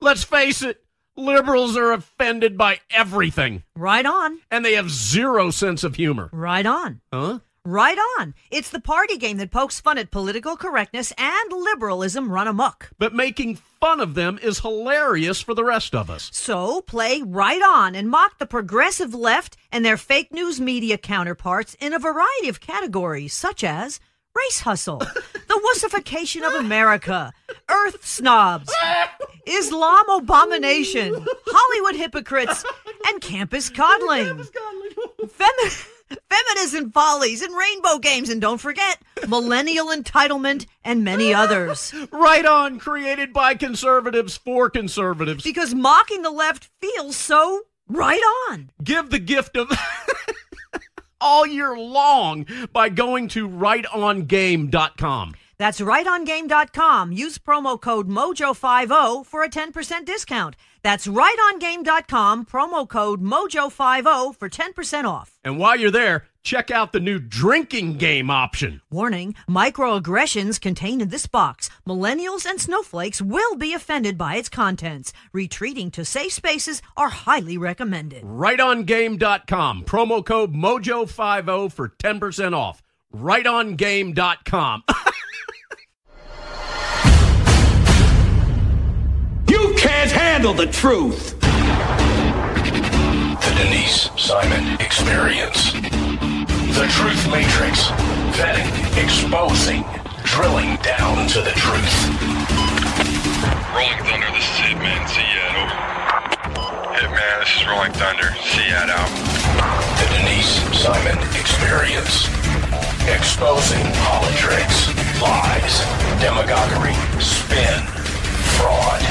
Let's face it, liberals are offended by everything. Right on. And they have zero sense of humor. Right on. Huh? Right on. It's the party game that pokes fun at political correctness and liberalism run amok. But making fun of them is hilarious for the rest of us. So play right on and mock the progressive left and their fake news media counterparts in a variety of categories, such as race hustle, the wussification of America, earth snobs, Islam abomination, Hollywood hypocrites, and campus coddling. Feminism follies and rainbow games, and don't forget, millennial entitlement and many others. Right on, created by conservatives for conservatives. Because mocking the left feels so right on. Give the gift of all year long by going to RightOnGame.com. That's RightOnGame.com. Use promo code MOJO50 for a 10% discount. That's RightOnGame.com, promo code MOJO50 for 10% off. And while you're there, check out the new drinking game option. Warning, microaggressions contained in this box. Millennials and snowflakes will be offended by its contents. Retreating to safe spaces are highly recommended. RightOnGame.com, promo code MOJO50 for 10% off. RightOnGame.com. You can't handle the truth. The Denise Simon Experience. The Truth Matrix. Vetting, exposing, drilling down to the truth. Rolling Thunder, this is Hitman. Seat over. Hitman, this is Rolling Thunder. Seat out. The Denise Simon Experience. Exposing politics, lies, demagoguery, spin, fraud.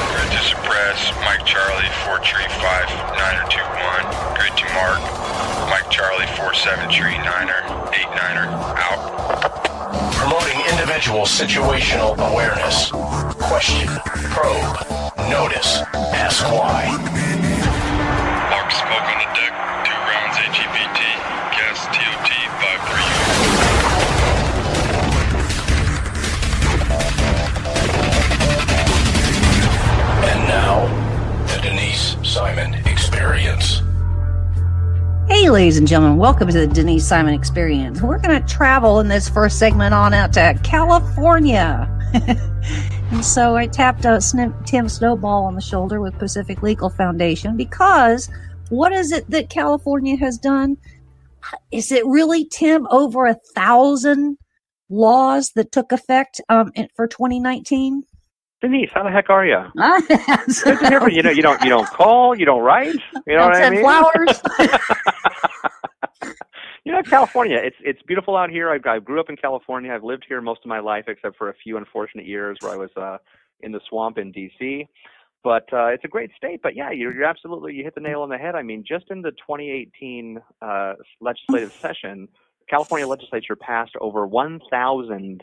Grid to suppress. Mike Charlie, 4-3-5-9er-2-1. Grid to mark. Mike Charlie, 4-7-3-9er, 8-9er, out. Promoting individual situational awareness. Question, probe, notice, ask why. Mark smoke on the deck. 2 rounds AGPT. Gas TOT 5-3. And now, the Denise Simon Experience. Hey, ladies and gentlemen, welcome to the Denise Simon Experience. We're going to travel in this first segment on out to California. And so I tapped Tim Snowball on the shoulder with Pacific Legal Foundation because what is it that California has done? Is it really, Tim, over 1,000 laws that took effect for 2019? Denise, how the heck are you? Good to hear from you. You don't call, you don't write. You know what I mean? Flowers. California. It's beautiful out here. I grew up in California. I've lived here most of my life, except for a few unfortunate years where I was in the swamp in D.C. But it's a great state. But yeah, you're absolutely, you hit the nail on the head. I mean, just in the 2018 legislative session, California legislature passed over 1,000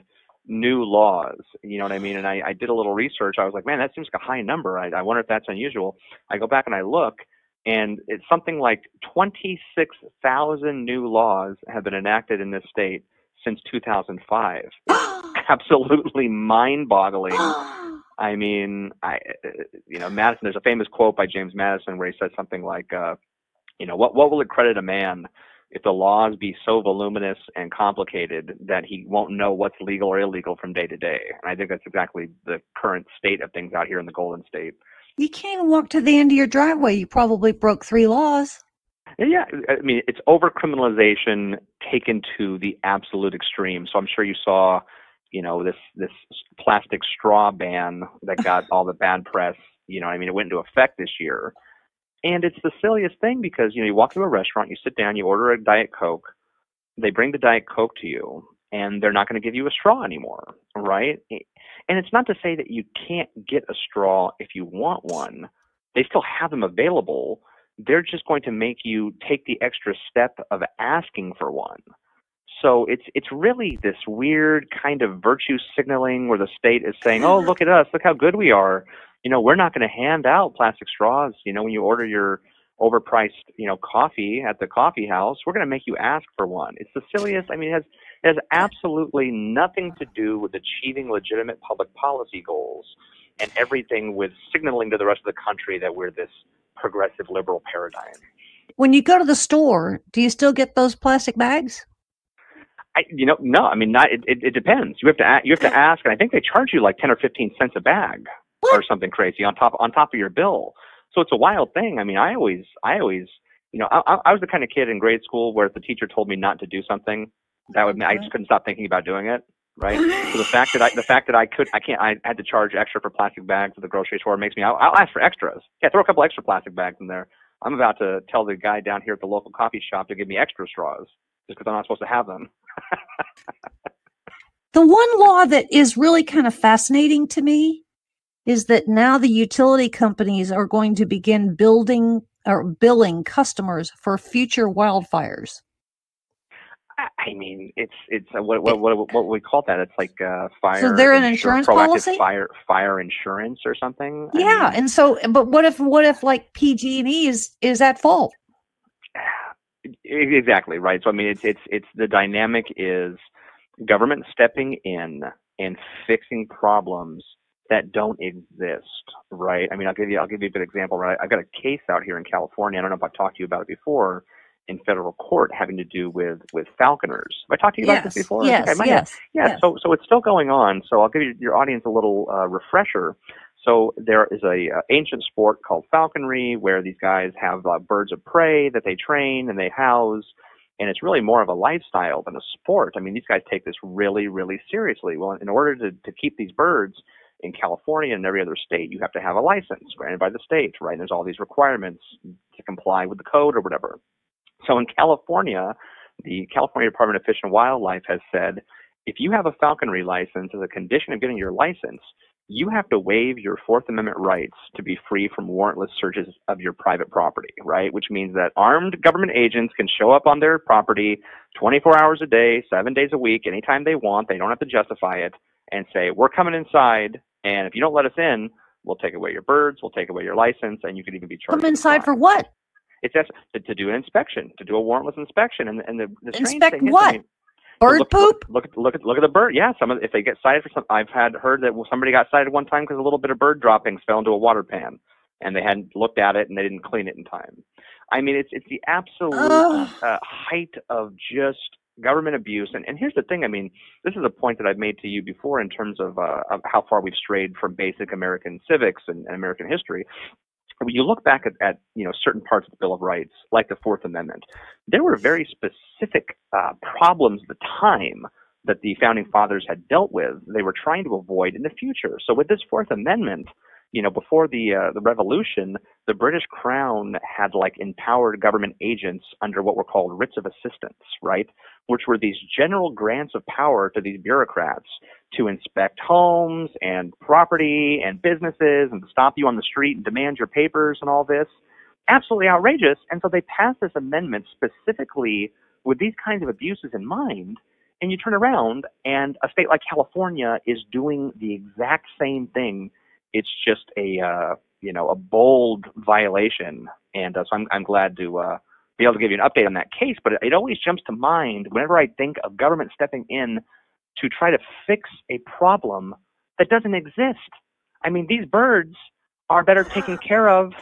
new laws. You know what I mean? And I did a little research. I was like, man, that seems like a high number. I wonder if that's unusual. I go back and I look, and it's something like 26,000 new laws have been enacted in this state since 2005. Absolutely mind-boggling. I mean, Madison, there's a famous quote by James Madison where he said something like, what will it credit a man if the laws be so voluminous and complicated that he won't know what's legal or illegal from day to day? And I think that's exactly the current state of things out here in the Golden State. You can't even walk to the end of your driveway. You probably broke 3 laws. Yeah, I mean, it's over-criminalization taken to the absolute extreme. So I'm sure you saw, this plastic straw ban that got all the bad press. It went into effect this year. And it's the silliest thing because, you walk to a restaurant, you sit down, you order a Diet Coke, they bring the Diet Coke to you, and they're not going to give you a straw anymore, right? And it's not to say that you can't get a straw if you want one. They still have them available. They're just going to make you take the extra step of asking for one. So it's really this weird kind of virtue signaling where the state is saying, oh, look at us, look how good we are. We're not going to hand out plastic straws. When you order your overpriced, coffee at the coffee house, we're going to make you ask for one. It's the silliest. I mean, It has absolutely nothing to do with achieving legitimate public policy goals and everything with signaling to the rest of the country that we're this progressive liberal paradigm. When you go to the store, do you still get those plastic bags? No. I mean, it depends. You have to ask, and I think they charge you like 10 or 15 cents a bag or something crazy on top of your bill. So it's a wild thing. I mean, I always, I was the kind of kid in grade school where if the teacher told me not to do something, I just couldn't stop thinking about doing it. Right. So the fact that I had to charge extra for plastic bags at the grocery store makes me, I'll ask for extras. Yeah, throw a couple extra plastic bags in there. I'm about to tell the guy down here at the local coffee shop to give me extra straws just because I'm not supposed to have them. The one law that is really kind of fascinating to me is that now the utility companies are going to begin billing customers for future wildfires. I mean, it's what we call that? It's like fire. So they're an insurance policy? Fire insurance or something. Yeah, and so, but what if like PG&E is at fault? Exactly right. So I mean, it's the dynamic is government stepping in and fixing problems that don't exist, right? I mean, I'll give you a good example. Right, I've got a case out here in California. I don't know if I've talked to you about it before. In federal court, having to do with falconers. Have I talked to you about this before? Yes. So it's still going on. So I'll give your audience a little refresher. So there is a ancient sport called falconry where these guys have birds of prey that they train and they house, and it's really more of a lifestyle than a sport. I mean, these guys take this really, really seriously. Well, in order to keep these birds in California and every other state, you have to have a license granted by the state, right? And there's all these requirements to comply with the code or whatever. So in California, the California Department of Fish and Wildlife has said, if you have a falconry license, as a condition of getting your license, you have to waive your Fourth Amendment rights to be free from warrantless searches of your private property, right? Which means that armed government agents can show up on their property 24 hours a day, 7 days a week, anytime they want. They don't have to justify it and say, we're coming inside, and if you don't let us in, we'll take away your birds, we'll take away your license, and you could even be charged. Come inside for what? It's just to do an inspection, to do a warrantless inspection, and the strange inspect thing what? Is, bird poop? Look at the bird. Yeah, if they get cited for something, I've heard that somebody got cited one time because a little bit of bird droppings fell into a water pan, and they hadn't looked at it and they didn't clean it in time. I mean, it's the absolute height of just government abuse. And here's the thing. I mean, this is a point that I've made to you before in terms of how far we've strayed from basic American civics and American history. When you look back at certain parts of the Bill of Rights, like the Fourth Amendment, there were very specific problems at the time that the founding fathers had dealt with. They were trying to avoid in the future. So with this Fourth Amendment, before the Revolution, the British Crown had empowered government agents under what were called writs of assistance, right? Which were these general grants of power to these bureaucrats to inspect homes and property and businesses and to stop you on the street and demand your papers and all this. Absolutely outrageous. And so they passed this amendment specifically with these kinds of abuses in mind. And you turn around and a state like California is doing the exact same thing. It's just a bold violation. And so I'm glad to be able to give you an update on that case. But it always jumps to mind whenever I think of government stepping in to try to fix a problem that doesn't exist. I mean, these birds are better taken care of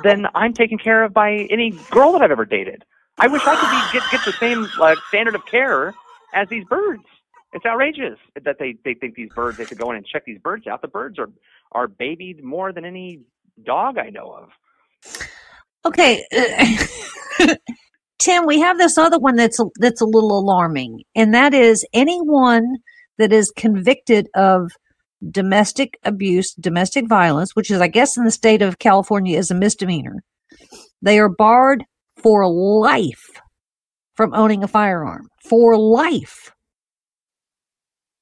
than I'm taken care of by any girl that I've ever dated. I wish I could get the same standard of care as these birds. It's outrageous that they think these birds, they could go in and check these birds out. The birds are babied more than any dog I know of. Okay. Tim, we have this other one that's a little alarming, and that is anyone that is convicted of domestic abuse, domestic violence, which is, I guess, in the state of California is a misdemeanor. They are barred for life from owning a firearm. For life.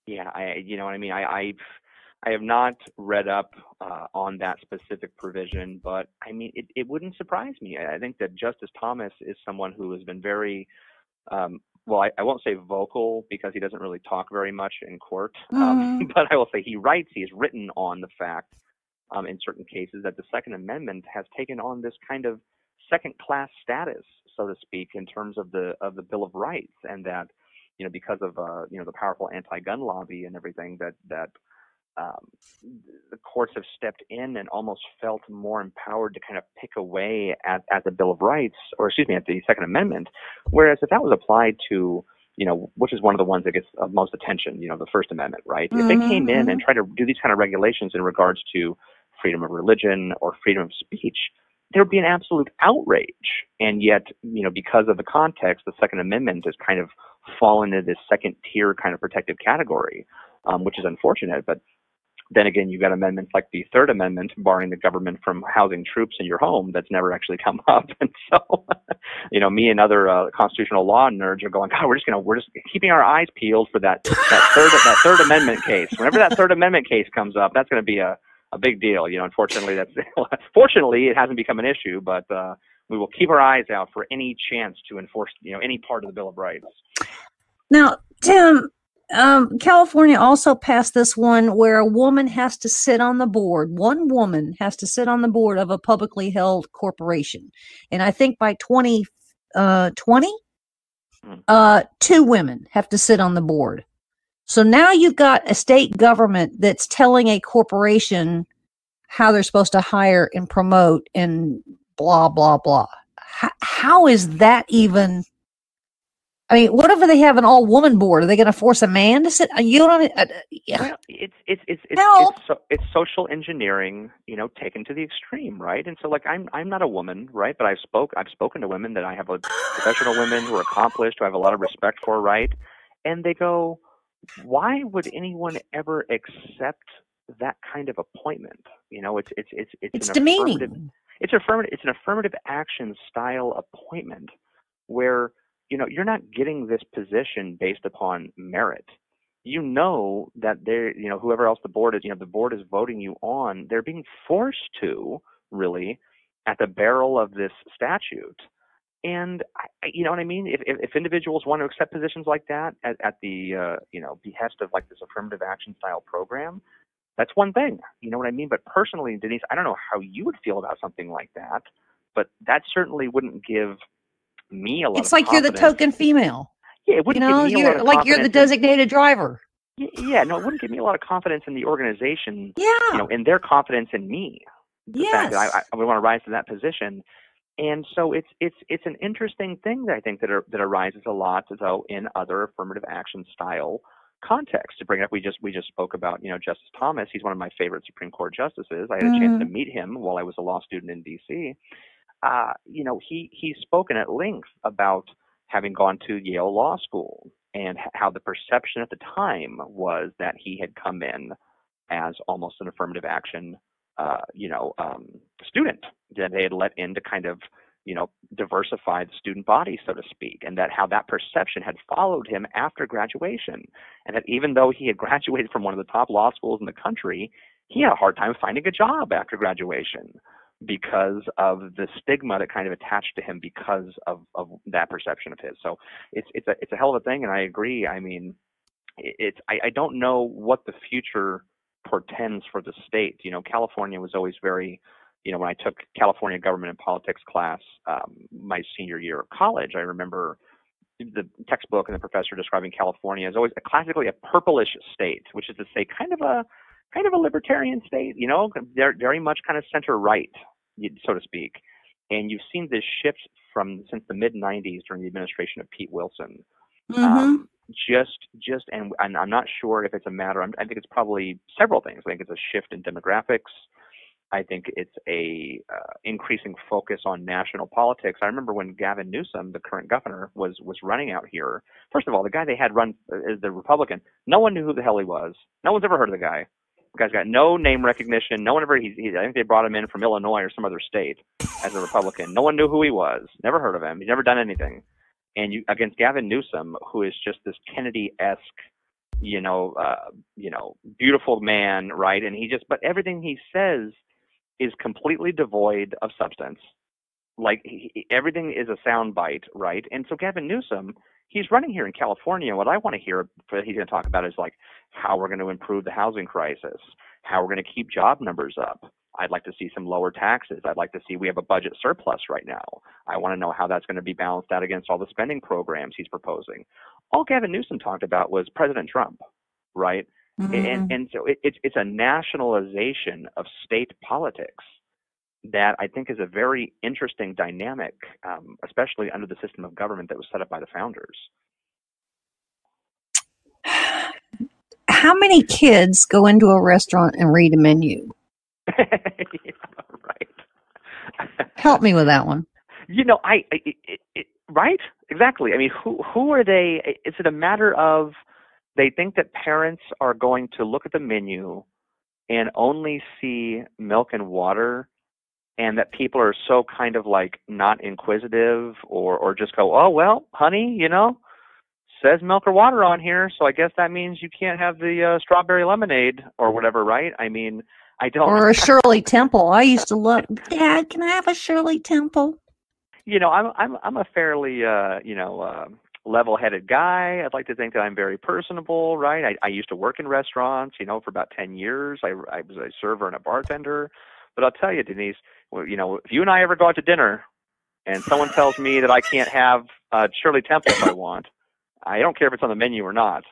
Yeah, I have not read up on that specific provision, but I mean, it wouldn't surprise me. I think that Justice Thomas is someone who has been very, I won't say vocal because he doesn't really talk very much in court, but I will say he has written on the fact in certain cases that the Second Amendment has taken on this kind of second-class status, so to speak, in terms of the Bill of Rights, and that because of the powerful anti-gun lobby and everything, that the courts have stepped in and almost felt more empowered to kind of pick away at the Bill of Rights, or excuse me, at the Second Amendment. Whereas if that was applied to, which is one of the ones that gets most attention, the First Amendment, right? If they came in and tried to do these kind of regulations in regards to freedom of religion or freedom of speech, there would be an absolute outrage. And yet, because of the context, the Second Amendment has kind of fallen into this second tier kind of protective category, which is unfortunate. But then again, you've got amendments like the Third Amendment, barring the government from housing troops in your home, that's never actually come up. And so, me and other constitutional law nerds are going, God, we're just keeping our eyes peeled for that Third Amendment case. Whenever that Third Amendment case comes up, that's going to be a big deal. Unfortunately, fortunately, it hasn't become an issue, but we will keep our eyes out for any chance to enforce, any part of the Bill of Rights. Now, Tim, California also passed this one where a woman has to sit on the board. One woman has to sit on the board of a publicly held corporation. And I think by 2020, 2 women have to sit on the board. So now you've got a state government that's telling a corporation how they're supposed to hire and promote and blah, blah, blah. How is that even... I mean, what if they have an all-woman board? Are they going to force a man to sit? You know what I mean? Well, it's social engineering, taken to the extreme, right? And so, like, I'm not a woman, right? But I've spoken to women that I have professional women who are accomplished, who I have a lot of respect for, right? And they go, why would anyone ever accept that kind of appointment? It's demeaning. It's an affirmative action style appointment where you're not getting this position based upon merit. That whoever else the board is, the board is voting you on. They're being forced to, really, at the barrel of this statute. And you know what I mean? If individuals want to accept positions like that at the behest of like this affirmative action style program, that's one thing. You know what I mean? But personally, Denise, I don't know how you would feel about something like that, but that certainly wouldn't give me a lot It's of like confidence. You're the token female. Yeah, it wouldn't give me a lot of confidence. You're the designated driver. Yeah, no, it wouldn't give me a lot of confidence in the organization. Yeah. In their confidence in me. The fact Yes. that I would want to rise to that position. And so it's an interesting thing that I think that arises a lot, though, in other affirmative action style contexts. To bring up, we just spoke about Justice Thomas. He's one of my favorite Supreme Court justices. I had a chance to meet him while I was a law student in D.C. He's spoken at length about having gone to Yale Law School and how the perception at the time was that he had come in as almost an affirmative action, student that they had let in to kind of, diversify the student body, so to speak, and that how that perception had followed him after graduation, and that even though he had graduated from one of the top law schools in the country, he had a hard time finding a job after graduation, because of the stigma that kind of attached to him because of that perception of his. So it's a hell of a thing, and I agree. I mean, I don't know what the future portends for the state. California was always very, when I took California Government and Politics class my senior year of college, I remember the textbook and the professor describing California as always classically a purplish state, which is to say kind of a libertarian state, they're very much kind of center right, so to speak. And you've seen this shift since the mid 90s during the administration of Pete Wilson. And I'm not sure if it's a matter, I think it's probably several things. I think it's a shift in demographics. I think it's a increasing focus on national politics. I remember when Gavin Newsom, the current governor, was running out here. First of all, the guy they had run as the Republican, no one knew who the hell he was. No one's ever heard of the guy. The guy's got no name recognition. No one ever. I think they brought him in from Illinois or some other state as a Republican. No one knew who he was. Never heard of him. He's never done anything. And against Gavin Newsom, who is just this Kennedy-esque, beautiful man, right? And but everything he says is completely devoid of substance. Like everything is a soundbite, right? And so Gavin Newsom, he's running here in California. What I want to hear he's going to talk about is like how we're going to improve the housing crisis, how we're going to keep job numbers up. I'd like to see some lower taxes. I'd like to see we have a budget surplus right now. I want to know how that's going to be balanced out against all the spending programs he's proposing. all Gavin Newsom talked about was President Trump, right? And so it's a nationalization of state politics that I think is a very interesting dynamic, especially under the system of government that was set up by the founders. How many kids go into a restaurant and read a menu? Yeah, right. Help me with that one. Right? Exactly. I mean, who are they? Is it a matter of they think that parents are going to look at the menu and only see milk and water, and that people are so kind of like not inquisitive or just go, oh, well, honey, says milk or water on here, so I guess that means you can't have the strawberry lemonade or whatever, right? I mean, I don't. Or a Shirley Temple. I used to love, Dad, can I have a Shirley Temple? I'm a fairly, level-headed guy. I'd like to think that I'm very personable, right? I used to work in restaurants, for about 10 years. I was a server and a bartender. But I'll tell you, Denise, if you and I ever go out to dinner and someone tells me that I can't have Shirley Temple if I want, I don't care if it's on the menu or not.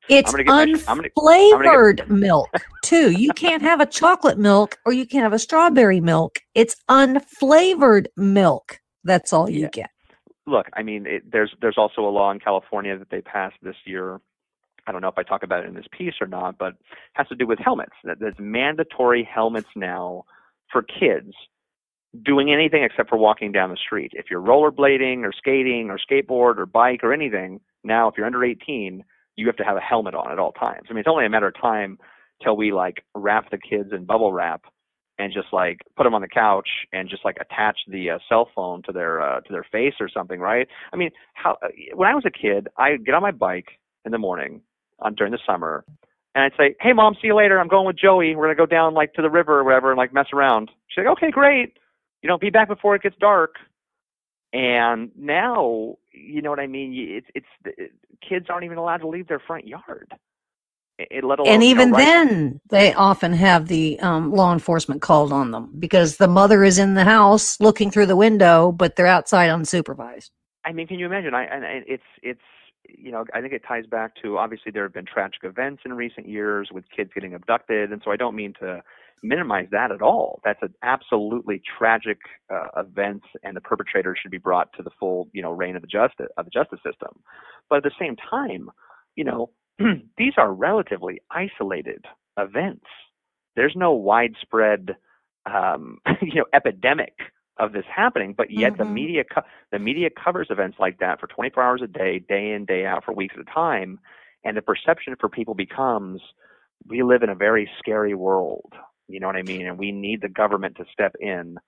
It's unflavored milk, too. You can't have a chocolate milk or you can't have a strawberry milk. It's unflavored milk. That's all you get. Look, I mean, there's also a law in California that they passed this year. I don't know if I talk about it in this piece or not, but it has to do with helmets. There's mandatory helmets now for kids doing anything except for walking down the street. If you're rollerblading or skating or skateboard or bike or anything, now if you're under 18, you have to have a helmet on at all times. I mean, it's only a matter of time till we like wrap the kids in bubble wrap and just like put them on the couch and just like attach the cell phone to their face or something, right? I mean, when I was a kid, I'd get on my bike in the morning during the summer, and I'd say, "Hey, Mom, see you later. I'm going with Joey. We're gonna go down like to the river or whatever and like mess around." She's like, "Okay, great. Be back before it gets dark." And now, you know what I mean? It's kids aren't even allowed to leave their front yard. Let alone, and even then, they often have the law enforcement called on them because the mother is in the house looking through the window, but they're outside unsupervised. I mean, can you imagine? I think it ties back to, obviously there have been tragic events in recent years with kids getting abducted, and so I don't mean to minimize that at all. That's an absolutely tragic event, and the perpetrator should be brought to the full, reign of the justice system. But at the same time, these are relatively isolated events. There's no widespread, epidemic of this happening, but yet the media covers events like that for 24 hours a day, day in, day out, for weeks at a time, and the perception for people becomes, we live in a very scary world. You know what I mean? And we need the government to step in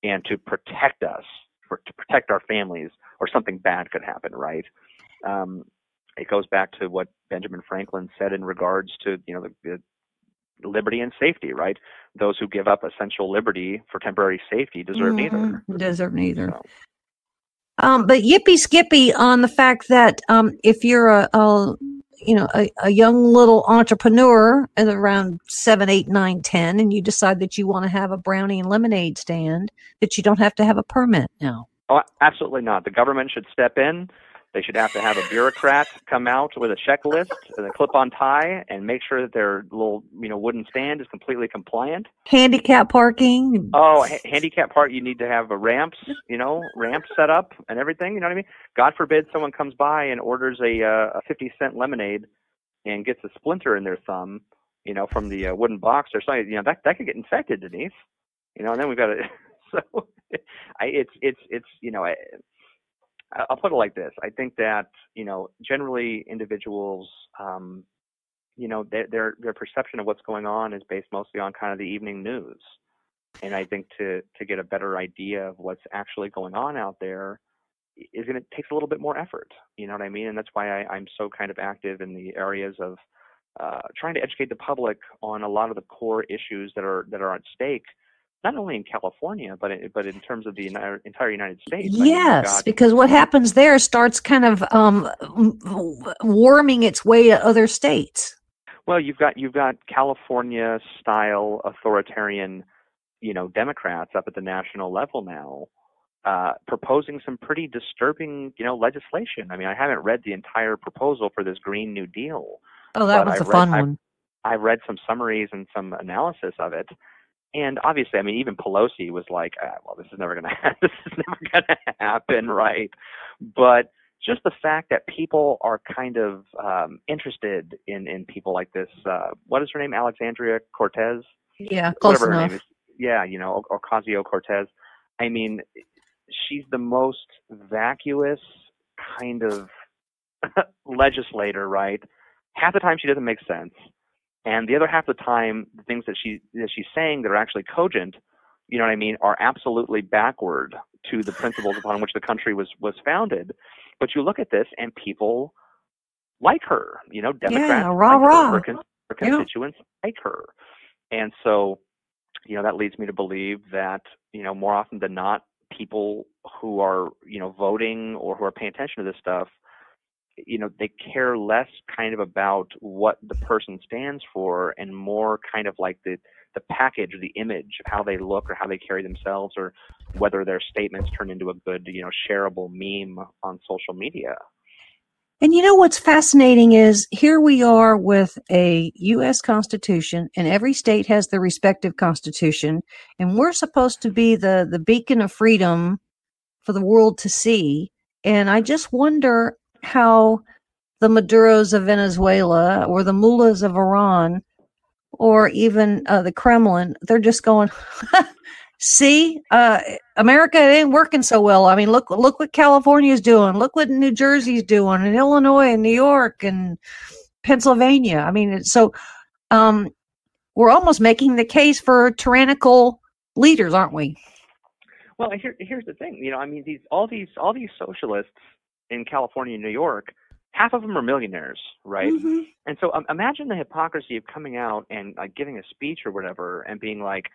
and to protect us, to protect our families, or something bad could happen, right? It goes back to what Benjamin Franklin said in regards to, the liberty and safety, right? Those who give up essential liberty for temporary safety deserve neither. Deserve neither. So. But yippee skippy on the fact that if you're a young little entrepreneur at around 7, 8, 9, 10, and you decide that you want to have a brownie and lemonade stand, that you don't have to have a permit now. Oh, absolutely not. The government should step in. They should have to have a bureaucrat come out with a checklist and a clip-on tie and make sure that their little, wooden stand is completely compliant. Handicap parking. Oh, handicap park. You need to have a ramps set up and everything. You know what I mean? God forbid someone comes by and orders a 50-cent lemonade and gets a splinter in their thumb, from the wooden box or something. That could get infected, Denise. And then we've got to. So, I'll put it like this. I think that, generally individuals, their perception of what's going on is based mostly on kind of the evening news. And I think to get a better idea of what's actually going on out there takes a little bit more effort. You know what I mean? And that's why I'm so kind of active in the areas of trying to educate the public on a lot of the core issues that are at stake. Not only in California, but in terms of the entire United States. Yes, because what happens there starts kind of warming its way to other states. Well, you've got California-style authoritarian, Democrats up at the national level now proposing some pretty disturbing, legislation. I mean, I haven't read the entire proposal for this Green New Deal. Oh, that was a fun one. I read some summaries and some analysis of it, and obviously, I mean, even Pelosi was like, "Well, this is never going to happen, right?" But just the fact that people are kind of interested in people like this. What is her name? Alexandria Cortez? Yeah, close Whatever enough. her name is. Yeah, Ocasio-Cortez. I mean, she's the most vacuous kind of legislator, right? Half the time she doesn't make sense, and the other half of the time, the things that she's saying that are actually cogent, you know what I mean, are absolutely backward to the principles upon which the country was founded. But you look at this, and people like her. Democrats like her, her constituents like her, and so that leads me to believe that more often than not, people who are voting or who are paying attention to this stuff, they care less kind of about what the person stands for and more kind of like the package or the image of how they look or how they carry themselves, or whether their statements turn into a good shareable meme on social media. And what's fascinating is here we are with a U.S. Constitution, and every state has their respective constitution, and we're supposed to be the beacon of freedom for the world to see. And I just wonder how the Maduros of Venezuela or the mullahs of Iran or even the Kremlin, they're just going, see, America, it ain't working so well. I mean, look what California's doing. Look what New Jersey's doing, and Illinois and New York and Pennsylvania. I mean, so we're almost making the case for tyrannical leaders, aren't we? Well, here's the thing. I mean, all these socialists in California and New York, half of them are millionaires, right? Mm-hmm. And so imagine the hypocrisy of coming out and like giving a speech or whatever and being like,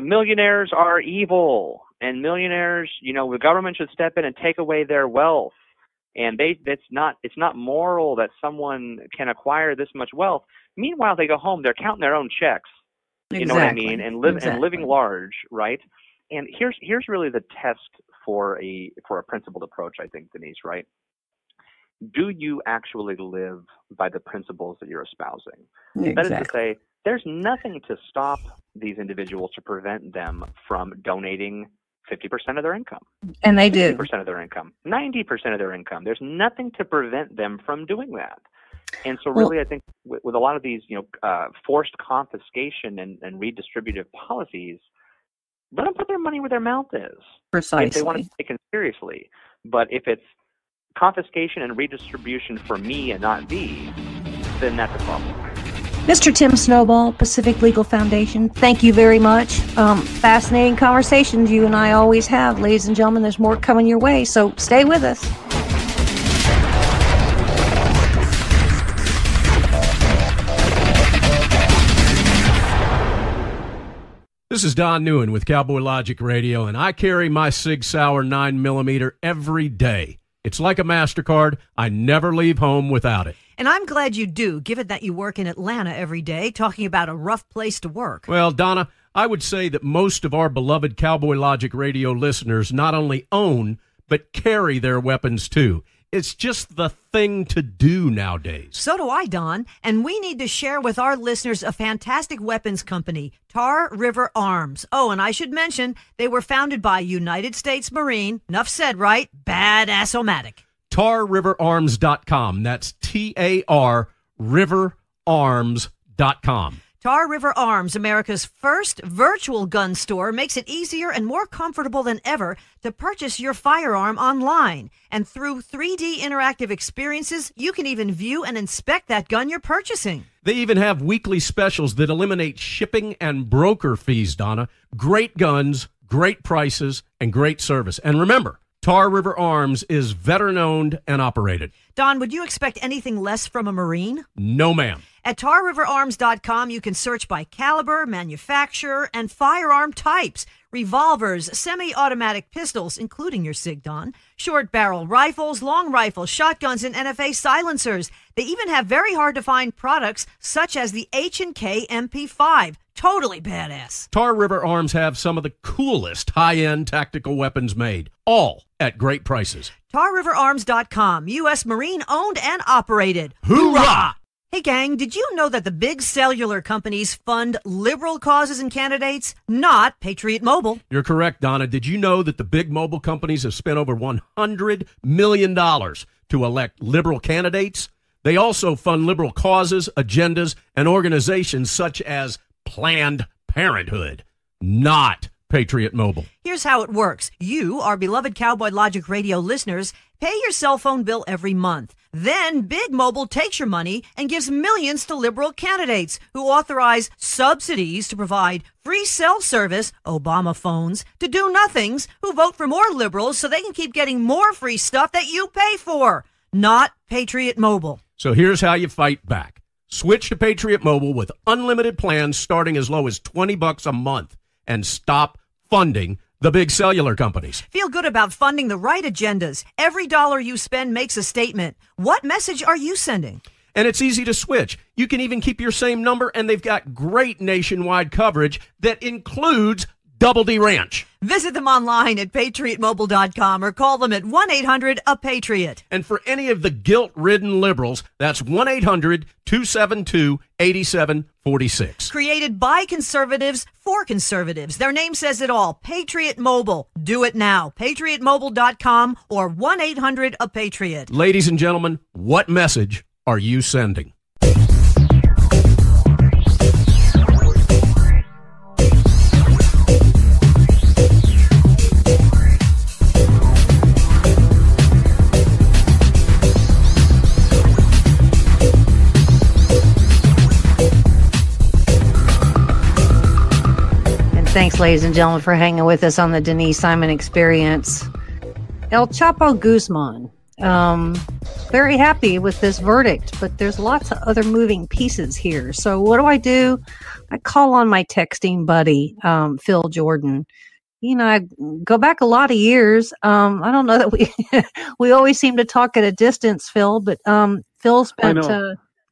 millionaires are evil, and millionaires, the government should step in and take away their wealth, and it's not moral that someone can acquire this much wealth. Meanwhile, they go home, they're counting their own checks. You know what I mean? And living large, right? And here's really the test for a principled approach, I think, Denise, right? Do you actually live by the principles that you're espousing? Exactly. That is to say, there's nothing to stop these individuals to prevent them from donating 50% of their income. And they do. 50% of their income, 90% of their income. There's nothing to prevent them from doing that. And so really, I think with a lot of these, forced confiscation and redistributive policies, let them put their money where their mouth is. Precisely. If they want to take it seriously. But if it's confiscation and redistribution for me and not thee, then that's a problem. Mr. Tim Snowball, Pacific Legal Foundation, thank you very much. Fascinating conversations you and I always have. Ladies and gentlemen, there's more coming your way, so stay with us. This is Don Newen with Cowboy Logic Radio, and I carry my Sig Sauer 9mm every day. It's like a MasterCard. I never leave home without it. And I'm glad you do, given that you work in Atlanta every day, talking about a rough place to work. Well, Donna, I would say that most of our beloved Cowboy Logic Radio listeners not only own, but carry their weapons, too. It's just the thing to do nowadays. So do I, Don. And we need to share with our listeners a fantastic weapons company, Tar River Arms. Oh, and I should mention, they were founded by United States Marine, enough said, right? Badass-o-matic. TarRiverArms.com. That's TAR Riverarms.com. Tar River Arms, America's first virtual gun store, makes it easier and more comfortable than ever to purchase your firearm online. And through 3D interactive experiences, you can even view and inspect that gun you're purchasing. They even have weekly specials that eliminate shipping and broker fees, Donna. Great guns, great prices, and great service. And remember, Tar River Arms is veteran-owned and operated. Don, would you expect anything less from a Marine? No, ma'am. At TarRiverArms.com, you can search by caliber, manufacturer, and firearm types. Revolvers, semi-automatic pistols, including your SIG, Don, short-barrel rifles, long rifles, shotguns, and NFA silencers. They even have very hard-to-find products such as the H&K MP5. Totally badass. Tar River Arms have some of the coolest high-end tactical weapons made, all at great prices. TarRiverArms.com, U.S. Marine owned and operated. Hoorah! Hey, gang, did you know that the big cellular companies fund liberal causes and candidates, not Patriot Mobile? You're correct, Donna. Did you know that the big mobile companies have spent over $100 million to elect liberal candidates? They also fund liberal causes, agendas, and organizations such as Planned Parenthood, not Patriot Mobile. Here's how it works. You, our beloved Cowboy Logic Radio listeners, pay your cell phone bill every month. Then Big Mobile takes your money and gives millions to liberal candidates who authorize subsidies to provide free cell service, Obama phones, to do-nothings who vote for more liberals so they can keep getting more free stuff that you pay for. Not Patriot Mobile. So here's how you fight back. Switch to Patriot Mobile with unlimited plans starting as low as $20 a month and stop funding the big cellular companies. Feel good about funding the right agendas. Every dollar you spend makes a statement. What message are you sending? And it's easy to switch. You can even keep your same number, and they've got great nationwide coverage that includes Double D Ranch. Visit them online at patriotmobile.com or call them at 1-800-A-PATRIOT. And for any of the guilt-ridden liberals, that's 1-800-272-8746. Created by conservatives for conservatives. Their name says it all. Patriot Mobile. Do it now. patriotmobile.com or 1-800-A-PATRIOT. Ladies and gentlemen, what message are you sending? Thanks, ladies and gentlemen, for hanging with us on the Denise Simon Experience. El Chapo Guzman, very happy with this verdict, but there's lots of other moving pieces here. So what do? I call on my texting buddy, Phil Jordan. You know, I go back a lot of years. I don't know that we always seem to talk at a distance, Phil, but Phil spent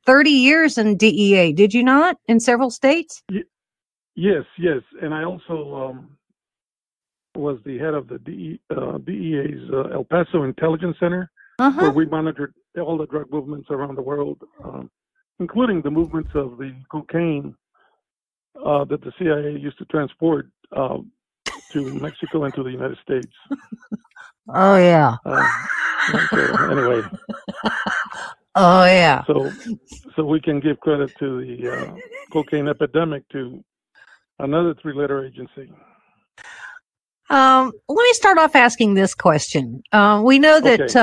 30 years in DEA. Did you not? In several states? Yes, and I also was the head of the DEA's El Paso Intelligence Center, where we monitored all the drug movements around the world, including the movements of the cocaine that the CIA used to transport to Mexico and to the United States. Oh, yeah. Anyway. Oh, yeah. So we can give credit to the cocaine epidemic to another three-letter agency. Let me start off asking this question. We know that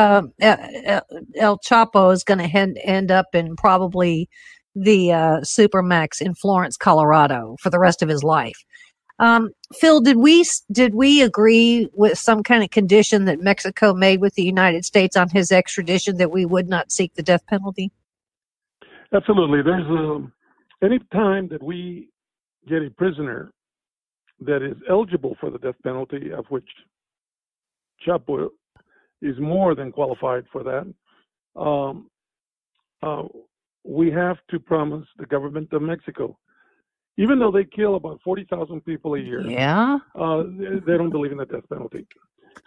El Chapo is going to end up in probably the Supermax in Florence, Colorado for the rest of his life. Phil, did we agree with some kind of condition that Mexico made with the United States on his extradition that we would not seek the death penalty? Absolutely. There's any time that we get a prisoner that is eligible for the death penalty, of which Chapo is more than qualified for that, we have to promise the government of Mexico, even though they kill about 40,000 people a year, they don't believe in the death penalty.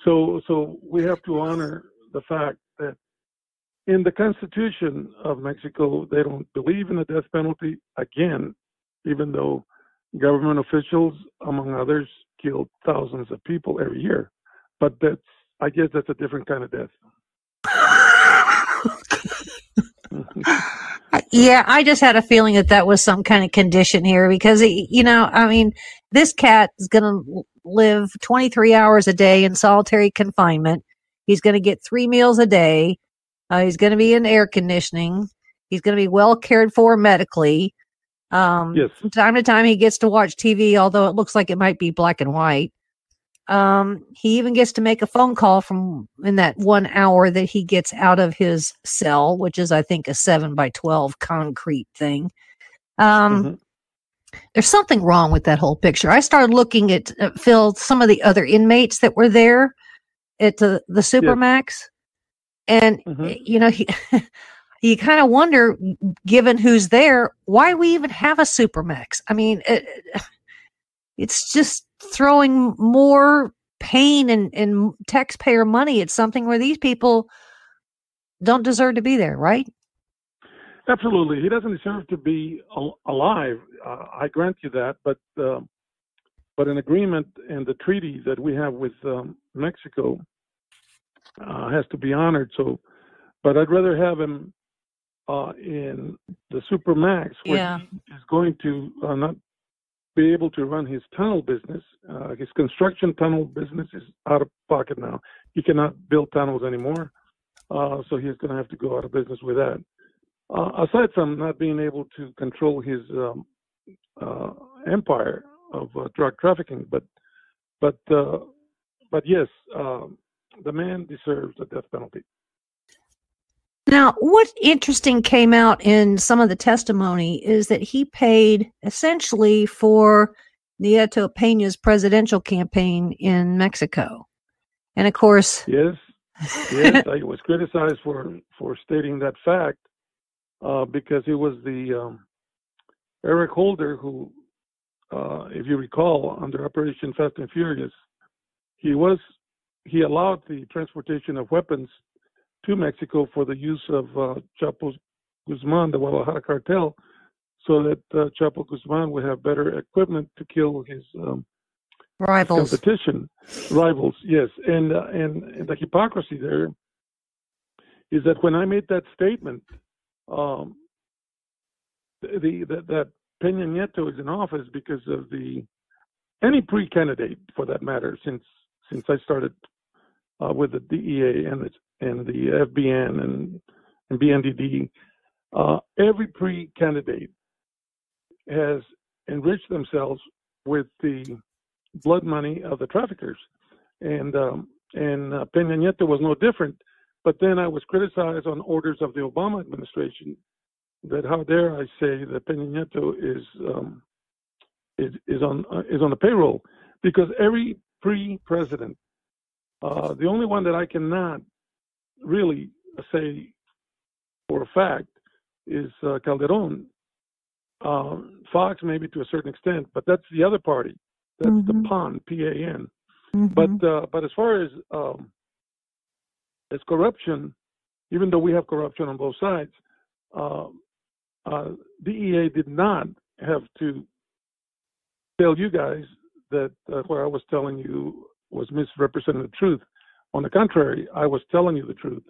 So we have to honor the fact that in the Constitution of Mexico, they don't believe in the death penalty, again, even though government officials, among others, kill thousands of people every year. But I guess that's a different kind of death. Yeah, I just had a feeling that was some kind of condition here because, this cat is going to live 23 hours a day in solitary confinement. He's going to get 3 meals a day. He's going to be in air conditioning. He's going to be well cared for medically. Yes. From time to time, he gets to watch TV, although it looks like it might be black and white. He even gets to make a phone call in that 1 hour that he gets out of his cell, which is, I think, a 7x12 concrete thing. There's something wrong with that whole picture. I started looking at, Phil, some of the other inmates that were there at the Supermax. And, you kind of wonder, given who's there, why we even have a Supermax. I mean, it's just throwing more pain and taxpayer money at something where these people don't deserve to be there, right? Absolutely. He doesn't deserve to be alive. I grant you that. But an agreement and the treaty that we have with Mexico has to be honored. So, but I'd rather have him in the Supermax, where he is going to not be able to run his tunnel business. His construction tunnel business is out of pocket now. He cannot build tunnels anymore. So he's going to have to go out of business with that. Aside from not being able to control his empire of drug trafficking, but yes, the man deserves a death penalty. Now, what interesting came out in some of the testimony is that he paid essentially for Nieto Peña's presidential campaign in Mexico. And of course... Yes, I was criticized for stating that fact because it was the Eric Holder who, if you recall, under Operation Fast and Furious, he allowed the transportation of weapons to Mexico for the use of Chapo Guzman, the Guadalajara cartel, so that Chapo Guzman would have better equipment to kill his rivals. Rivals, yes. And the hypocrisy there is that when I made that statement, that Peña Nieto is in office because of any pre-candidate, for that matter, since I started with the DEA and the FBN and BNDD, every pre-candidate has enriched themselves with the blood money of the traffickers, and Peña Nieto was no different. But then I was criticized on orders of the Obama administration that how dare I say that Peña Nieto is on the payroll, because every pre-president, the only one that I cannot really say for a fact is Calderon. Fox maybe to a certain extent, but that's the other party. That's the PAN, P-A-N. But as far as corruption, even though we have corruption on both sides, DEA did not have to tell you guys that what I was telling you was misrepresenting the truth. On the contrary, I was telling you the truth.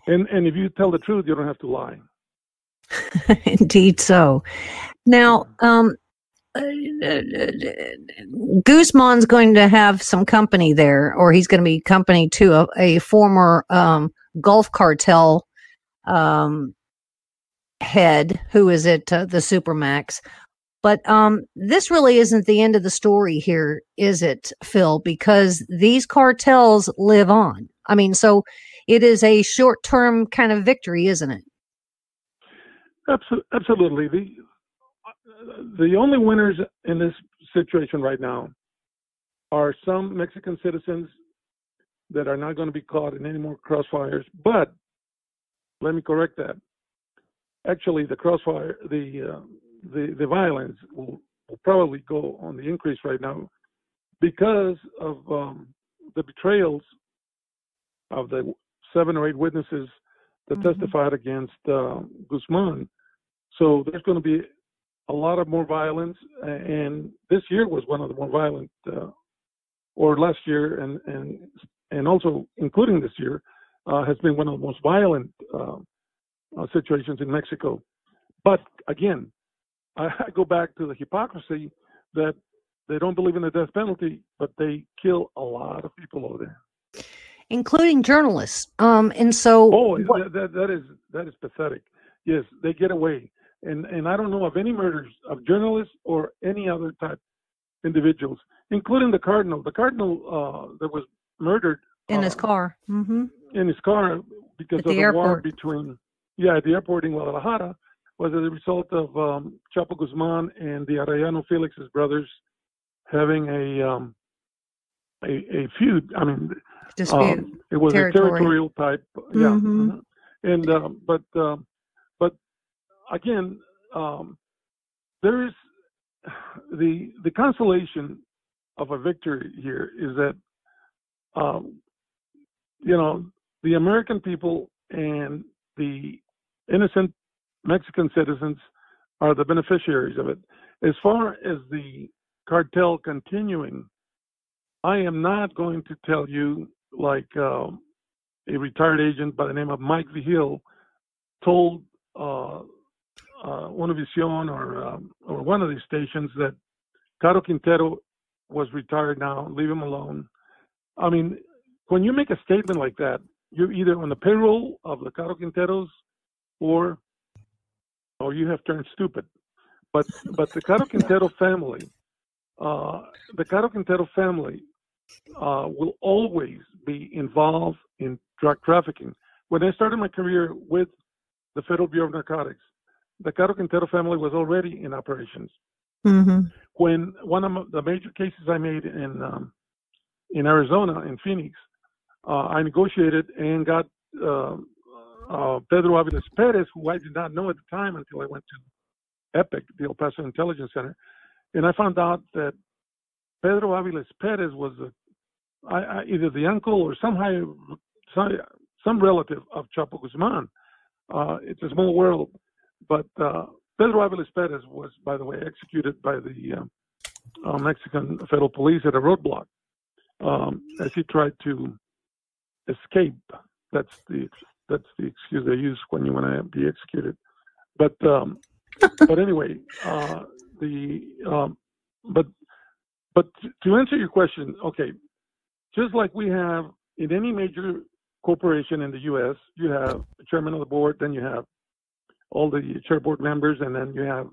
And if you tell the truth, you don't have to lie. Indeed so. Now, Guzman's going to have some company there, or he's going to be company to a former Gulf cartel head who is at the Supermax. But this really isn't the end of the story here, is it, Phil? Because these cartels live on. I mean, so it is a short-term kind of victory, isn't it? Absolutely. The only winners in this situation right now are some Mexican citizens that are not going to be caught in any more crossfires. But let me correct that. Actually, the crossfire, the violence will probably go on the increase right now because of the betrayals of the 7 or 8 witnesses that testified against Guzman. So there's going to be a lot of more violence, and this year was one of the more violent, or last year, and also including this year, has been one of the most violent situations in Mexico. But again, I go back to the hypocrisy that they don't believe in the death penalty, but they kill a lot of people over there, including journalists. And so, that is pathetic. Yes, they get away, and I don't know of any murders of journalists or any other type individuals, including the cardinal. The cardinal that was murdered in his car. Mm-hmm. In his car because of the war between at the airport in Guadalajara. Was as a result of Chapo Guzman and the Arellano Felix's brothers having a feud. I mean, dispute. It was a territorial type. Yeah. Mm-hmm. And but again, there is the consolation of a victory here is that the American people and the innocent Mexican citizens are the beneficiaries of it. As far as the cartel continuing, I am not going to tell you like a retired agent by the name of Mike Vigil told Univision or one of these stations that Caro Quintero was retired now, leave him alone. I mean, when you make a statement like that, you're either on the payroll of the Caro Quinteros or you have turned stupid. But the Caro Quintero family, will always be involved in drug trafficking. When I started my career with the Federal Bureau of Narcotics, the Caro Quintero family was already in operations. Mm-hmm. When one of the major cases I made in Arizona, in Phoenix, I negotiated and got Pedro Aviles Perez, who I did not know at the time until I went to EPIC, the El Paso Intelligence Center, and I found out that Pedro Aviles Perez was either the uncle or some relative of Chapo Guzman. It's a small world, but Pedro Aviles Perez was, by the way, executed by the Mexican federal police at a roadblock as he tried to escape. That's the excuse they use when you want to be executed. But anyway, but to answer your question, okay, just like we have in any major corporation in the U.S., you have the chairman of the board, then you have all the chair board members, and then you have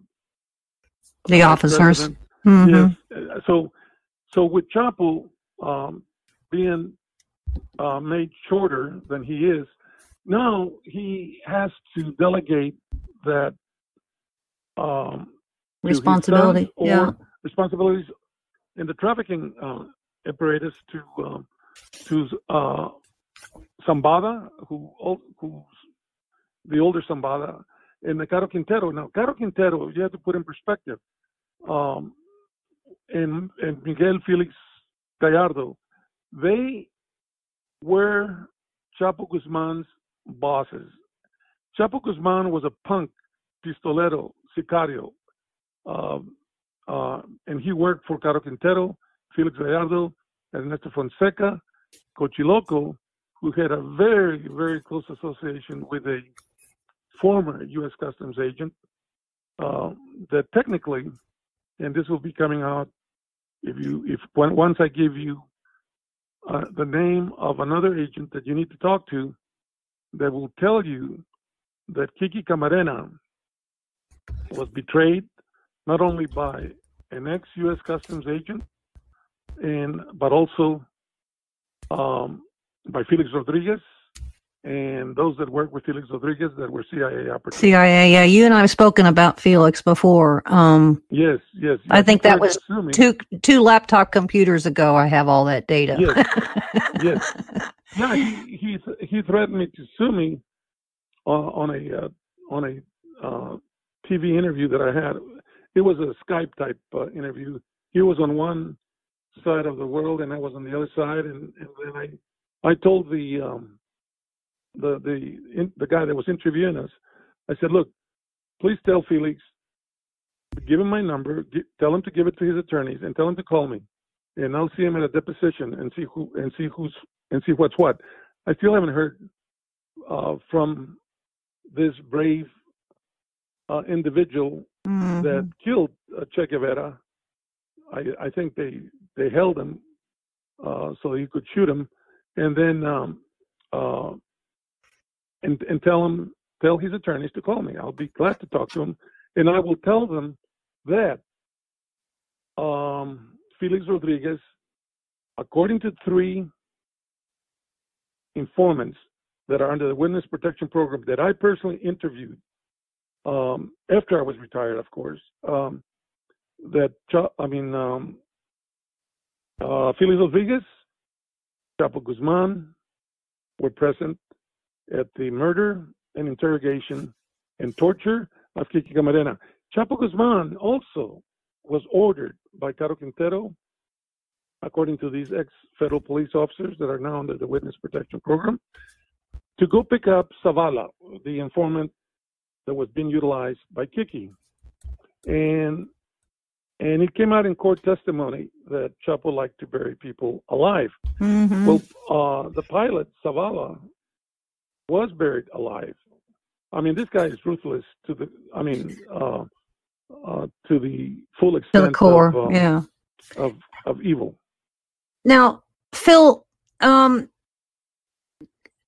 the officers. Mm-hmm. Yes. So with Chapo being made shorter than he is, now he has to delegate that responsibility. Responsibilities in the trafficking apparatus to Zambada, who's the older Zambada, and the Caro Quintero. Now, Caro Quintero, you have to put in perspective, and Miguel Felix Gallardo, they were Chapo Guzman's bosses. Chapo Guzman was a punk, pistolero, sicario, and he worked for Caro Quintero, Felix Gallardo, Ernesto Fonseca, Cochiloco, who had a very, very close association with a former U.S. Customs agent that technically, and this will be coming out once I give you the name of another agent that you need to talk to, that will tell you that Kiki Camarena was betrayed not only by an ex-U.S. Customs agent, but also by Felix Rodriguez and those that worked with Felix Rodriguez that were CIA operatives. CIA, yeah. You and I have spoken about Felix before. Yes. I think that was two laptop computers ago. I have all that data. Yes. Yeah, he threatened me to sue me on a TV interview that I had. It was a Skype type interview. He was on one side of the world and I was on the other side, and then I told the guy that was interviewing us, I said, look, please tell Felix, give him my number, tell him to give it to his attorneys, and tell him to call me, and I'll see him at a deposition and see what's what. I still haven't heard from this brave individual that killed Che Guevara. I think they held him so he could shoot him, and then and tell his attorneys to call me. I'll be glad to talk to him, and I will tell them that Felix Rodriguez, according to 3 informants that are under the Witness Protection Program that I personally interviewed after I was retired, of course, Felix Rodriguez, Chapo Guzman were present at the murder and interrogation and torture of Kiki Camarena. Chapo Guzman also was ordered by Caro Quintero, according to these ex-federal police officers that are now under the Witness Protection Program, to go pick up Zavala, the informant that was being utilized by Kiki. And it came out in court testimony that Chapo liked to bury people alive. Mm-hmm. Well, the pilot, Zavala, was buried alive. I mean, this guy is ruthless to the full extent to the core, of evil. Now, Phil,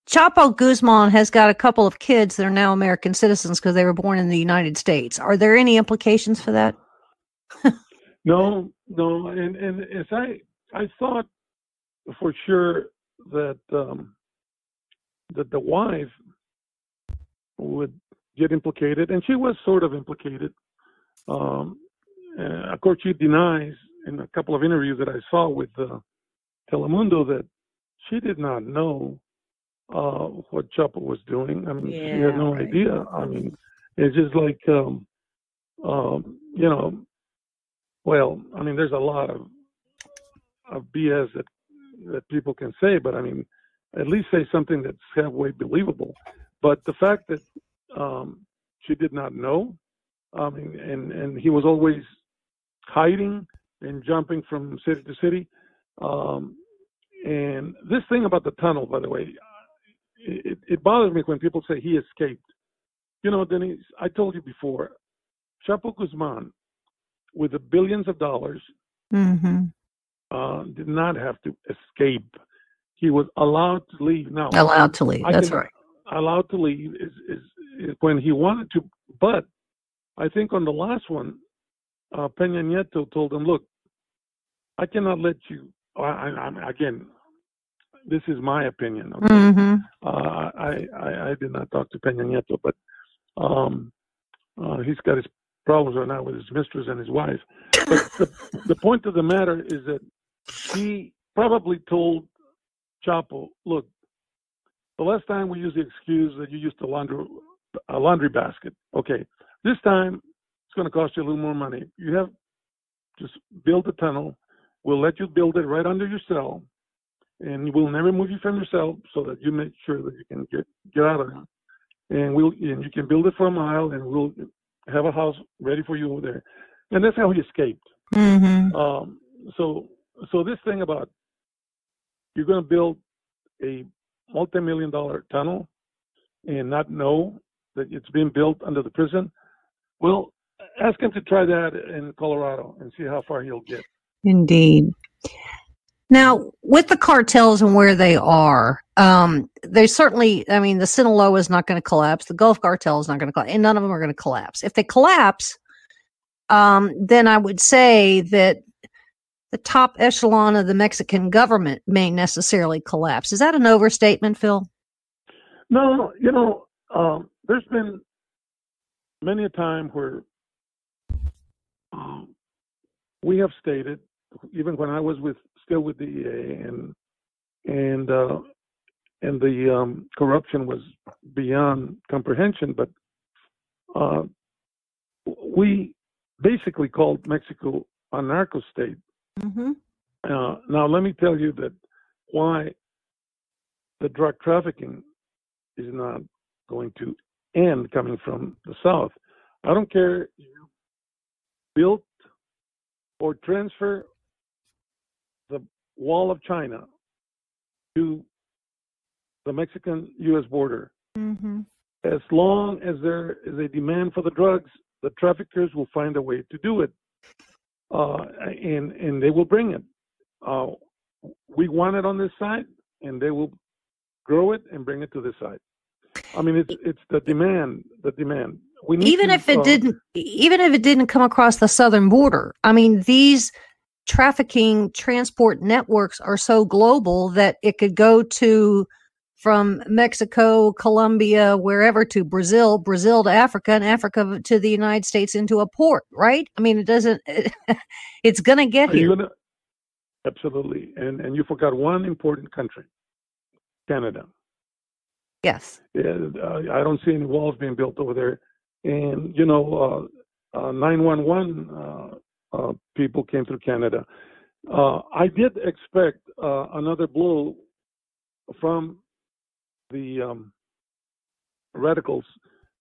Chapo Guzman has got a couple of kids that are now American citizens because they were born in the United States. Are there any implications for that? No. And as I thought for sure that that the wife would get implicated, and she was sort of implicated. Of course, she denies in a couple of interviews that I saw with Telemundo that she did not know what Chapo was doing. I mean, she had no idea. I mean, it's just like, well, I mean, there's a lot of BS that people can say, but I mean, at least say something that's halfway believable. But the fact that she did not know, I mean, and he was always hiding and jumping from city to city. And this thing about the tunnel, by the way, it bothers me when people say he escaped. You know, Denise, I told you before, Chapo Guzman, with the billions of dollars, did not have to escape. He was allowed to leave. Now, allowed to leave. That's right. Allowed to leave is when he wanted to. But I think on the last one, Peña Nieto told him, "Look, I cannot let you." Again, this is my opinion. Okay? I did not talk to Peña Nieto, but he's got his problems right now with his mistress and his wife. But the point of the matter is that he probably told Chapo, "Look, the last time we used the excuse that you used a laundry basket. Okay, this time it's going to cost you a little more money. You have just build the tunnel. We'll let you build it right under your cell, and we'll never move you from your cell so that you make sure that you can get out of it. And you can build it for a mile, and we'll have a house ready for you over there." And that's how he escaped. So this thing about you're going to build a multi-million-dollar tunnel and not know that it's being built under the prison, well, ask him to try that in Colorado and see how far he'll get. Indeed. Now, with the cartels and where they are, they certainly, I mean, the Sinaloa is not going to collapse. The Gulf cartel is not going to collapse, and none of them are going to collapse. If they collapse, then I would say that the top echelon of the Mexican government may necessarily collapse. Is that an overstatement, Phil? No, there's been many a time where we have stated, even when I was still with the EA, and the corruption was beyond comprehension, but we basically called Mexico a narco state. Now, let me tell you that why the drug trafficking is not going to end coming from the South. I don't care if you built or transfer the wall of China to the Mexican-U.S. border. As long as there is a demand for the drugs, the traffickers will find a way to do it. And they will bring it. We want it on this side, and they will grow it and bring it to this side. I mean, it's the demand. We need even if it didn't come across the southern border. I mean, these trafficking transport networks are so global that it could go from Mexico, Colombia, wherever, to Brazil to Africa, and Africa to the United States into a port, right? I mean, it's going to get here. Absolutely. And you forgot one important country, Canada. Yes. I don't see any walls being built over there. And, 911 people came through Canada. I did expect another blow from the radicals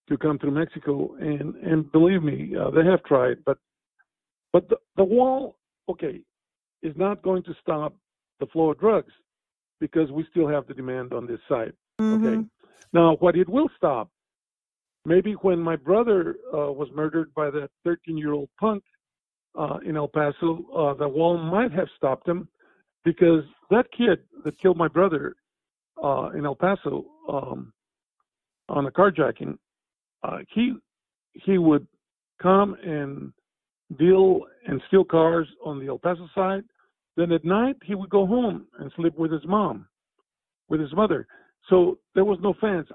to come through Mexico, and believe me, they have tried. But the wall, okay, is not going to stop the flow of drugs because we still have the demand on this side. Mm-hmm. Okay. Now, what it will stop, maybe when my brother was murdered by that 13-year-old punk in El Paso, the wall might have stopped him because that kid that killed my brother in El Paso on a carjacking, he would come and deal and steal cars on the El Paso side. Then at night he would go home and sleep with his mother. So there was no fence.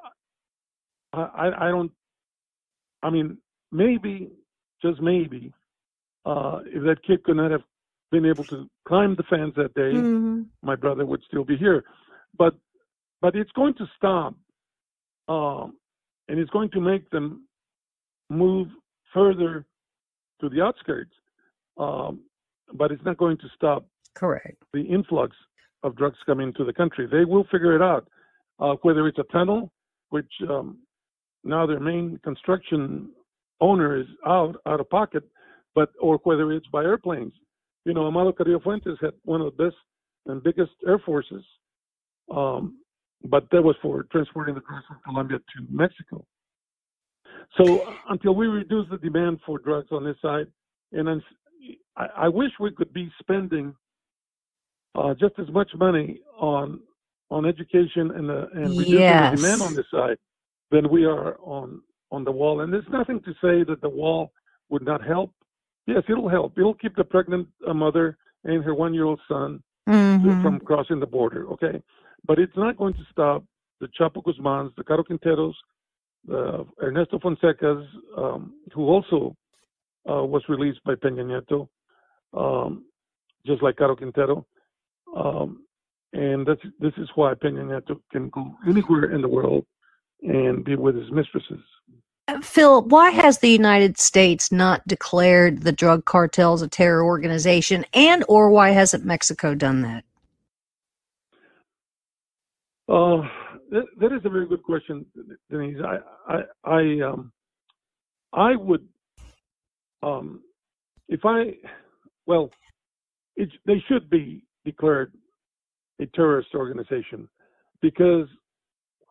Maybe, just maybe, if that kid could not have been able to climb the fence that day, my brother would still be here. But it's going to stop, and it's going to make them move further to the outskirts. But it's not going to stop the influx of drugs coming to the country. They will figure it out, whether it's a tunnel, which now their main construction owner is out of pocket, or whether it's by airplanes. Amado Carrillo Fuentes had one of the best and biggest air forces, but that was for transporting the drugs from Colombia to Mexico. So until we reduce the demand for drugs on this side, and I wish we could be spending just as much money on education and reducing the demand on this side than we are on the wall. And there's nothing to say that the wall would not help. Yes, it'll help. It'll keep the pregnant mother and her 1-year-old son from crossing the border, okay? But it's not going to stop the Chapo Guzmans, the Caro Quinteros, the Ernesto Fonsecas, who also was released by Peña Nieto, just like Caro Quintero. And this is why Peña Nieto can go anywhere in the world and be with his mistresses. Phil, why has the United States not declared the drug cartels a terror organization, or why hasn't Mexico done that? That is a very good question, Denise. I would, they should be declared a terrorist organization, because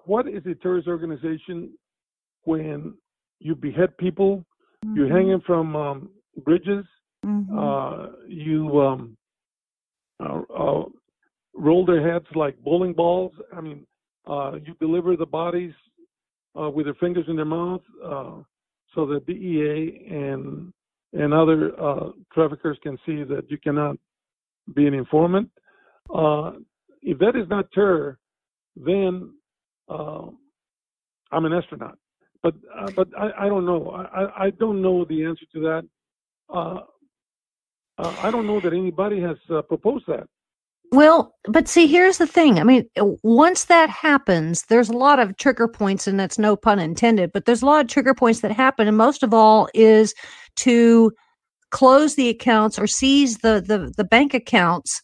what is a terrorist organization when you behead people, you hang them from bridges, you roll their heads like bowling balls? I mean, you deliver the bodies with their fingers in their mouth, so that DEA and other traffickers can see that you cannot be an informant. If that is not terror, then I'm an astronaut. But I don't know. I don't know the answer to that. I don't know that anybody has proposed that. Well, but see, here's the thing. I mean, once that happens, there's a lot of trigger points, and that's no pun intended, but there's a lot of trigger points that happen. And most of all is to close the accounts or seize the bank accounts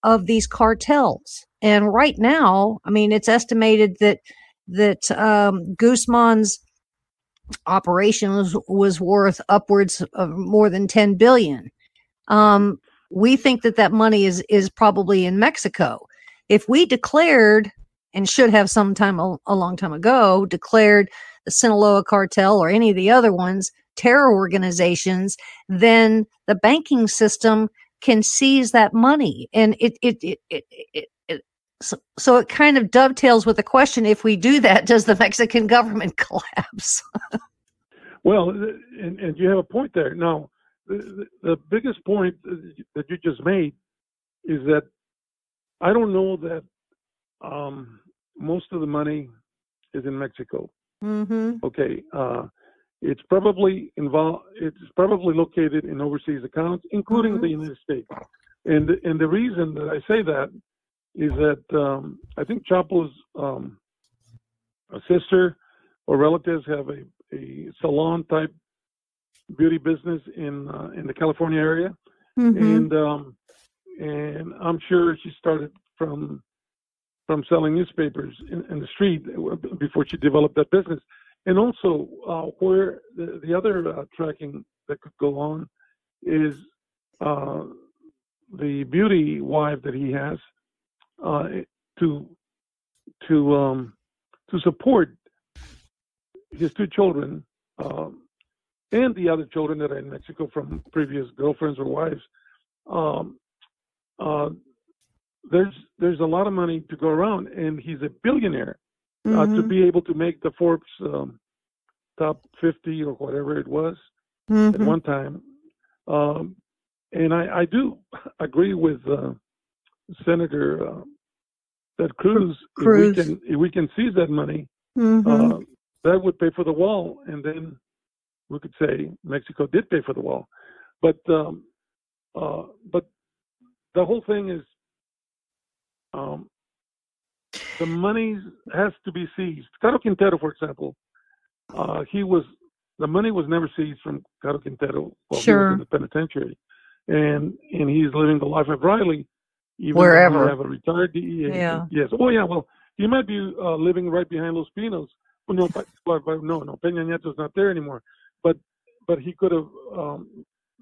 of these cartels. And right now, I mean, it's estimated that Guzman's operation was worth upwards of more than $10 billion. We think that money is probably in Mexico. If we declared, and should have sometime a long time ago, declared the Sinaloa cartel or any of the other ones terror organizations, then the banking system can seize that money. And so it kind of dovetails with the question: if we do that, does the Mexican government collapse? Well, and you have a point there. Now, the biggest point that you just made is that I don't know that most of the money is in Mexico. Okay, it's probably involved. It's probably located in overseas accounts, including the United States. And the reason that I say that is that I think Chapo's sister or relatives have a salon type beauty business in the California area, and I'm sure she started from selling newspapers in the street before she developed that business. And also, where the other tracking that could go on is the beauty wife that he has to support his two children and the other children that are in Mexico from previous girlfriends or wives. There's a lot of money to go around, and he's a billionaire. To be able to make the Forbes top 50 or whatever it was at one time. And I do agree with Senator Ted Cruz. If we can seize that money, that would pay for the wall, and then we could say Mexico did pay for the wall. But the whole thing is the money has to be seized. Caro Quintero, for example, the money was never seized from Caro Quintero while he was in the penitentiary, and he's living the life of Riley, even wherever. Though he have a retired DEA. Yeah. Yes. Oh yeah. Well, he might be living right behind Los Pinos. Well, no, Peña Nieto's not there anymore. But he could have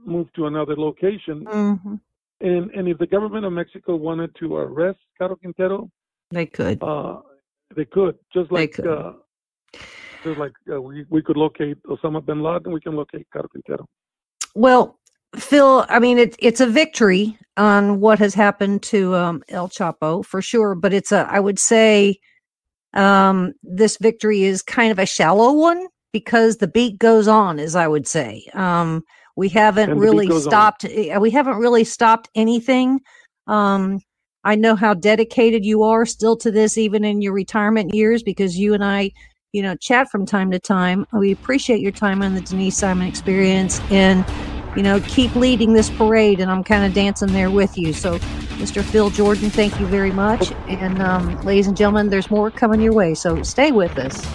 moved to another location. And if the government of Mexico wanted to arrest Caro Quintero, they could. They could, just like we could locate Osama bin Laden, we can locate Caro Quintero. Well, Phil, I mean, it's a victory on what has happened to El Chapo for sure, but I would say this victory is kind of a shallow one because the beat goes on, as I would say. We haven't really stopped. We haven't really stopped anything. I know how dedicated you are still to this, even in your retirement years, because you and I, chat from time to time. We appreciate your time on the Denise Simon Experience, and keep leading this parade. And I'm kind of dancing there with you. So, Mr. Phil Jordan, thank you very much. And ladies and gentlemen, there's more coming your way. So stay with us.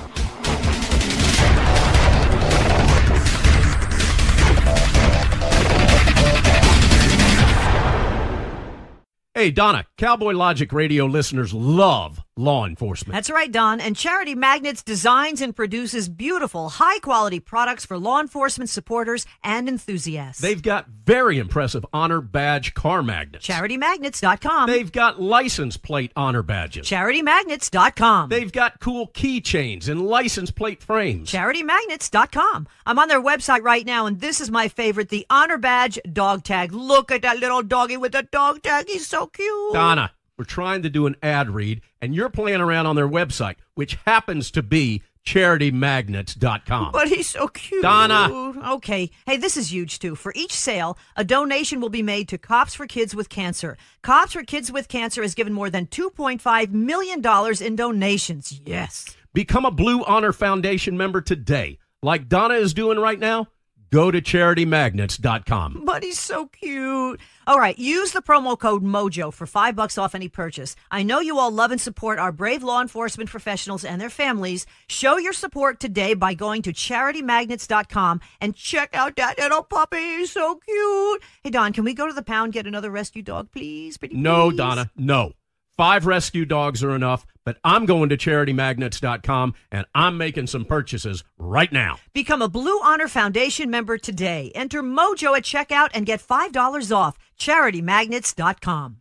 Hey, Donna, Cowboy Logic radio listeners love law enforcement. That's right, Don. And Charity Magnets designs and produces beautiful, high-quality products for law enforcement supporters and enthusiasts. They've got very impressive honor badge car magnets. CharityMagnets.com. They've got license plate honor badges. CharityMagnets.com. They've got cool keychains and license plate frames. CharityMagnets.com. I'm on their website right now, and this is my favorite, the Honor Badge dog tag. Look at that little doggy with the dog tag. He's so cute. Donna, we're trying to do an ad read, and you're playing around on their website, which happens to be CharityMagnets.com. But he's so cute. Donna. Okay. Hey, this is huge, too. For each sale, a donation will be made to Cops for Kids with Cancer. Cops for Kids with Cancer has given more than $2.5 million in donations. Yes. Become a Blue Honor Foundation member today. Like Donna is doing right now, go to CharityMagnets.com. But he's so cute. All right, use the promo code MOJO for $5 off any purchase. I know you all love and support our brave law enforcement professionals and their families. Show your support today by going to CharityMagnets.com and check out that little puppy. He's so cute. Hey, Don, can we go to the pound, get another rescue dog, please? Pretty No, please? Donna, no. 5 rescue dogs are enough, but I'm going to CharityMagnets.com, and I'm making some purchases right now. Become a Blue Honor Foundation member today. Enter MOJO at checkout and get $5 off. CharityMagnets.com.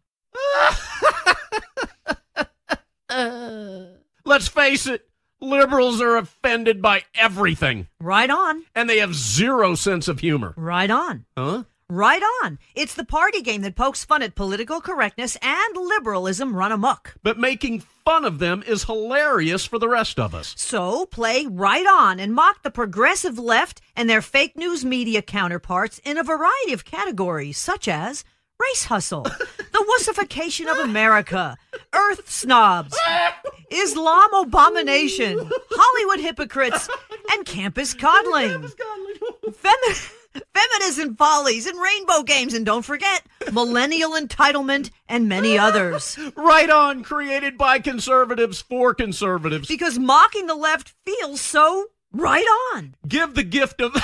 Let's face it, liberals are offended by everything. Right on. And they have zero sense of humor. Right on. Huh? Right on. It's the party game that pokes fun at political correctness and liberalism run amok. But making fun of them is hilarious for the rest of us. So play right on and mock the progressive left and their fake news media counterparts in a variety of categories, such as race hustle, the wussification of America, earth snobs, Islam abomination, Hollywood hypocrites, and campus coddling. Feminism follies and rainbow games, and don't forget millennial entitlement and many others. Right On, created by conservatives for conservatives. Because mocking the left feels so right on. Give the gift of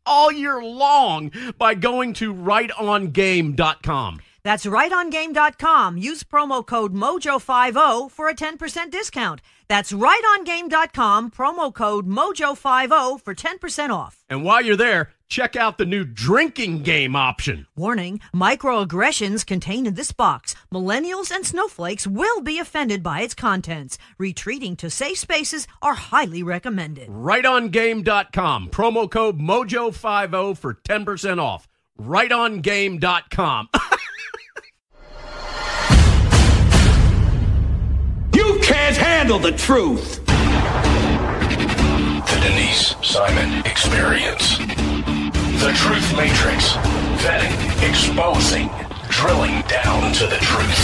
all year long by going to rightongame.com. That's rightongame.com. Use promo code MOJO50 for a 10% discount. That's rightongame.com, promo code MOJO50 for 10% off. And while you're there, check out the new drinking game option. Warning, microaggressions contained in this box. Millennials and snowflakes will be offended by its contents. Retreating to safe spaces are highly recommended. Rightongame.com, promo code MOJO50 for 10% off. Rightongame.com. You can't handle the truth. The Denise Simon Experience. The Truth Matrix. Vetting, exposing, drilling down to the truth.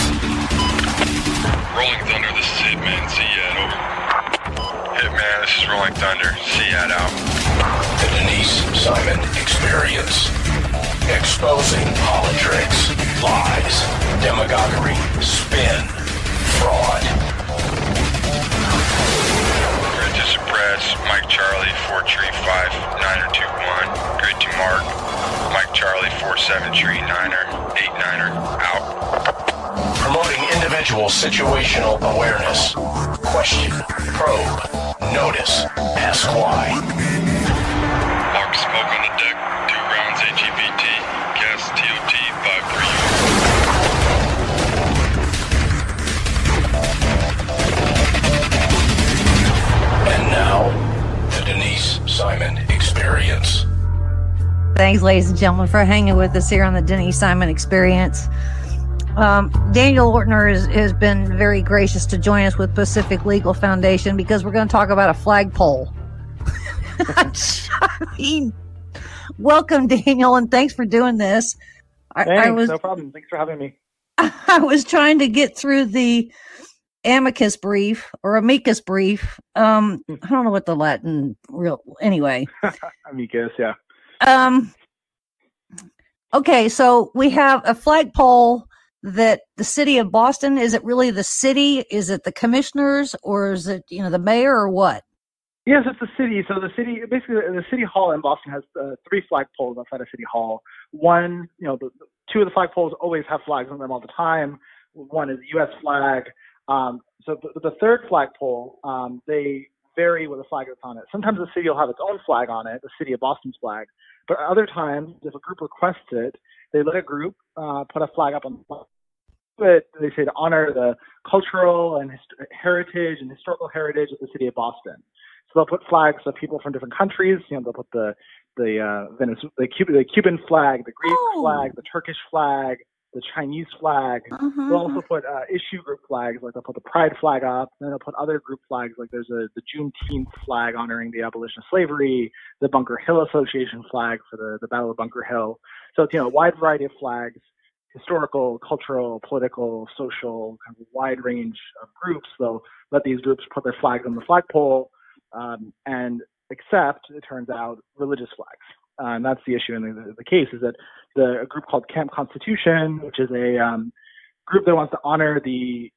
Rolling Thunder, this is Hitman. Ziad, over. Hitman, this is Rolling Thunder. Ziad out. The Denise Simon Experience. Exposing politics, lies, demagoguery, spin, fraud. Grid to suppress, Mike Charlie, 4 tree 5, 9er 2-1. Grid to mark, Mike Charlie, 4-7 tree 9er, 8-9er, out. Promoting individual situational awareness. Question, probe, notice, ask why. Mark smoke on the deck, 2 rounds HEVT, gas TOT 5-3. And now, the Denise Simon Experience. Thanks, ladies and gentlemen, for hanging with us here on the Denise Simon Experience. Daniel Ortner has been very gracious to join us with Pacific Legal Foundation because we're going to talk about a flagpole. I mean, welcome, Daniel, and thanks for doing this. No problem. Thanks for having me. I was trying to get through the amicus brief. I don't know what the Latin anyway. Amicus, yeah. Okay, so we have a flagpole that the city of Boston, is it really the city? Is it the commissioners, or is it, the mayor, or what? Yes, it's the city. So the city, basically the city hall in Boston has 3 flagpoles outside of City Hall. One, the 2 of the flagpoles always have flags on them all the time. One is the U.S. flag. So the 3rd flagpole, they vary with the flag that's on it. Sometimes the city will have its own flag on it, the city of Boston's flag. But other times, if a group requests it, they let a group put a flag up on the flag. They say to honor the cultural and heritage and historical heritage of the city of Boston. So they'll put flags of people from different countries. They'll put the Cuban flag, the Greek flag, the Turkish flag, the Chinese flag. They'll also put issue group flags, like they'll put the Pride flag up. Then they'll put other group flags, like there's the Juneteenth flag honoring the abolition of slavery, the Bunker Hill Association flag for the Battle of Bunker Hill. So it's a wide variety of flags, historical, cultural, political, social, kind of a wide range of groups. They'll let these groups put their flags on the flagpole and accept, it turns out, religious flags. And that's the issue in the case, is that a group called Camp Constitution, which is a group that wants to honor the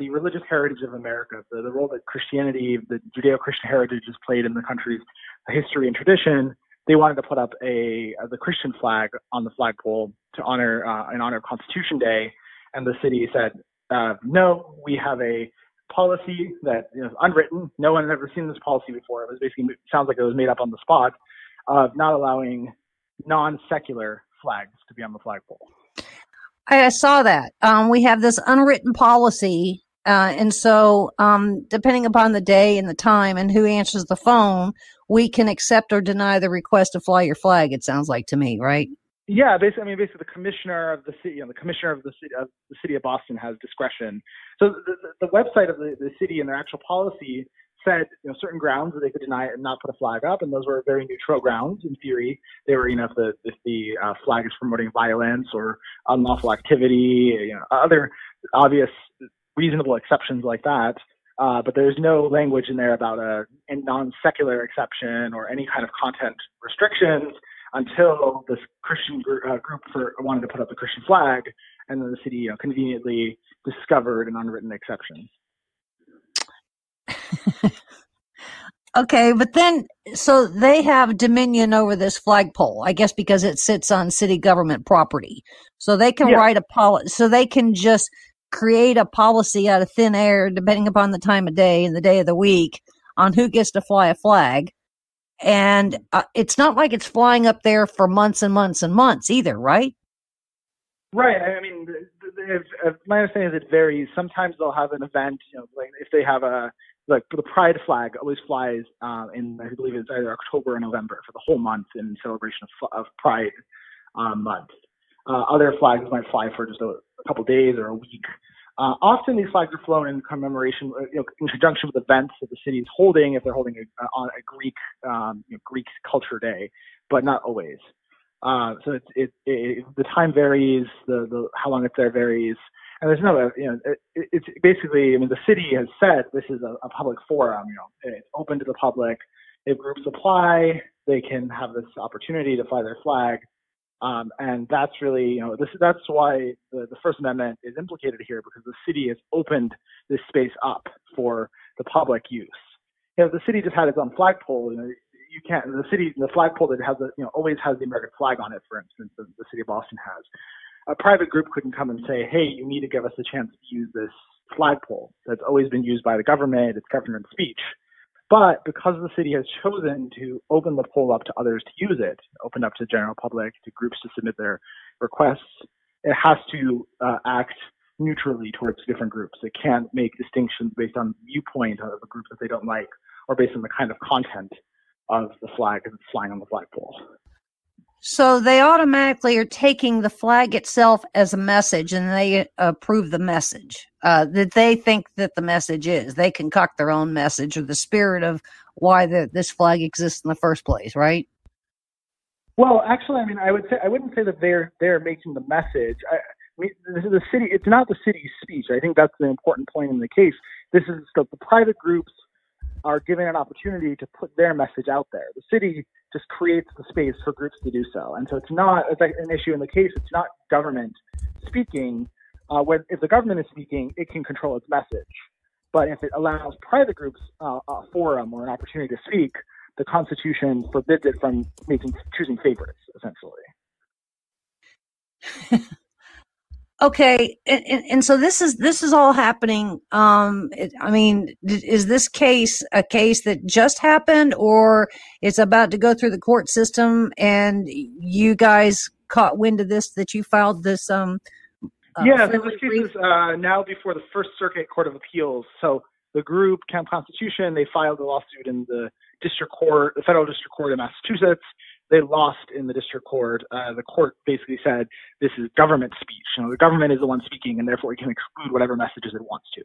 religious heritage of America, the role that Christianity, the Judeo-Christian heritage has played in the country's history and tradition. They wanted to put up the Christian flag on the flagpole to honor in honor of Constitution Day, and the city said, no, we have a policy that is unwritten. No one had ever seen this policy before. It was basically, sounds like it was made up on the spot, of not allowing non-secular flags to be on the flagpole. I saw that. We have this unwritten policy, and so depending upon the day and the time and who answers the phone, we can accept or deny the request to fly your flag. It sounds like to me, right? Yeah, basically, the commissioner of the city, the commissioner of the city of Boston has discretion. So the website of the city and their actual policy said, certain grounds that they could deny it and not put a flag up, and those were very neutral grounds. In theory, they were, if the flag is promoting violence or unlawful activity, other obvious, reasonable exceptions like that. But there's no language in there about a non-secular exception or any kind of content restrictions. until this Christian group wanted to put up the Christian flag, and then the city conveniently discovered an unwritten exception. Okay, but then, so they have dominion over this flagpole, I guess, because it sits on city government property. So they can write a policy, so they can just create a policy out of thin air, depending upon the time of day and the day of the week, on who gets to fly a flag. And it's not like it's flying up there for months and months and months either, right? Right. I mean, my understanding is it varies. Sometimes they'll have an event, like if they have like the Pride flag always flies in, I believe it's either October or November for the whole month in celebration of Pride month. Other flags might fly for just a couple days or a week. Often these flags are flown in commemoration, in conjunction with events that the city is holding, if they're holding on a Greek Greek culture day, but not always. So the time varies, the how long it's there varies, and there's no, it's basically, I mean, the city has said this is a public forum, it's open to the public. If groups apply, they can have this opportunity to fly their flag. And that's really, that's why the First Amendment is implicated here, because the city has opened this space up for the public use. The city just had its own flagpole. The flagpole that has always has the American flag on it, for instance, the city of Boston has. A private group couldn't come and say, hey, you need to give us a chance to use this flagpole that's always been used by the government, it's government speech. But because the city has chosen to open the pole up to others to use it, open up to the general public, to groups to submit their requests, it has to act neutrally towards different groups. It can't make distinctions based on viewpoint of a group that they don't like, or based on the kind of content of the flag that's flying on the flagpole. So they automatically are taking the flag itself as a message, and they approve the message that they think that the message is. They concoct their own message, or the spirit of why this flag exists in the first place, right? Well, actually, I mean, I wouldn't say that they're making the message. The city. It's not the city's speech. I think that's the important point in the case. This is the private groups are given an opportunity to put their message out there. The city just creates the space for groups to do so. And so it's like an issue in the case. It's not government speaking. If the government is speaking, it can control its message. But if it allows private groups a forum or an opportunity to speak, the Constitution forbids it from choosing favorites, essentially. Okay, and so this is all happening. I mean, is this case a case that just happened, or it's about to go through the court system, and you guys caught wind of this, that you filed this? So this case is now before the First Circuit Court of Appeals. So the group Camp Constitution, they filed a lawsuit in the federal district court in Massachusetts. They lost in the district court. The court basically said this is government speech. The government is the one speaking, and therefore it can exclude whatever messages it wants to.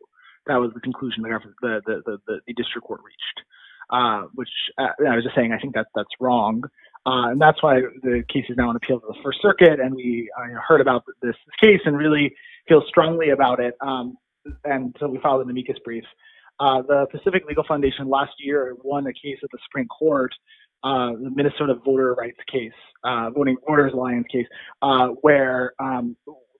That was the conclusion the district court reached. Which I was just saying, I think that's wrong, and that's why the case is now on appeal to the First Circuit. And we heard about this case and really feel strongly about it. And so we filed an amicus brief. The Pacific Legal Foundation last year won a case at the Supreme Court. The Minnesota voter rights case, Voting Voters Alliance case, where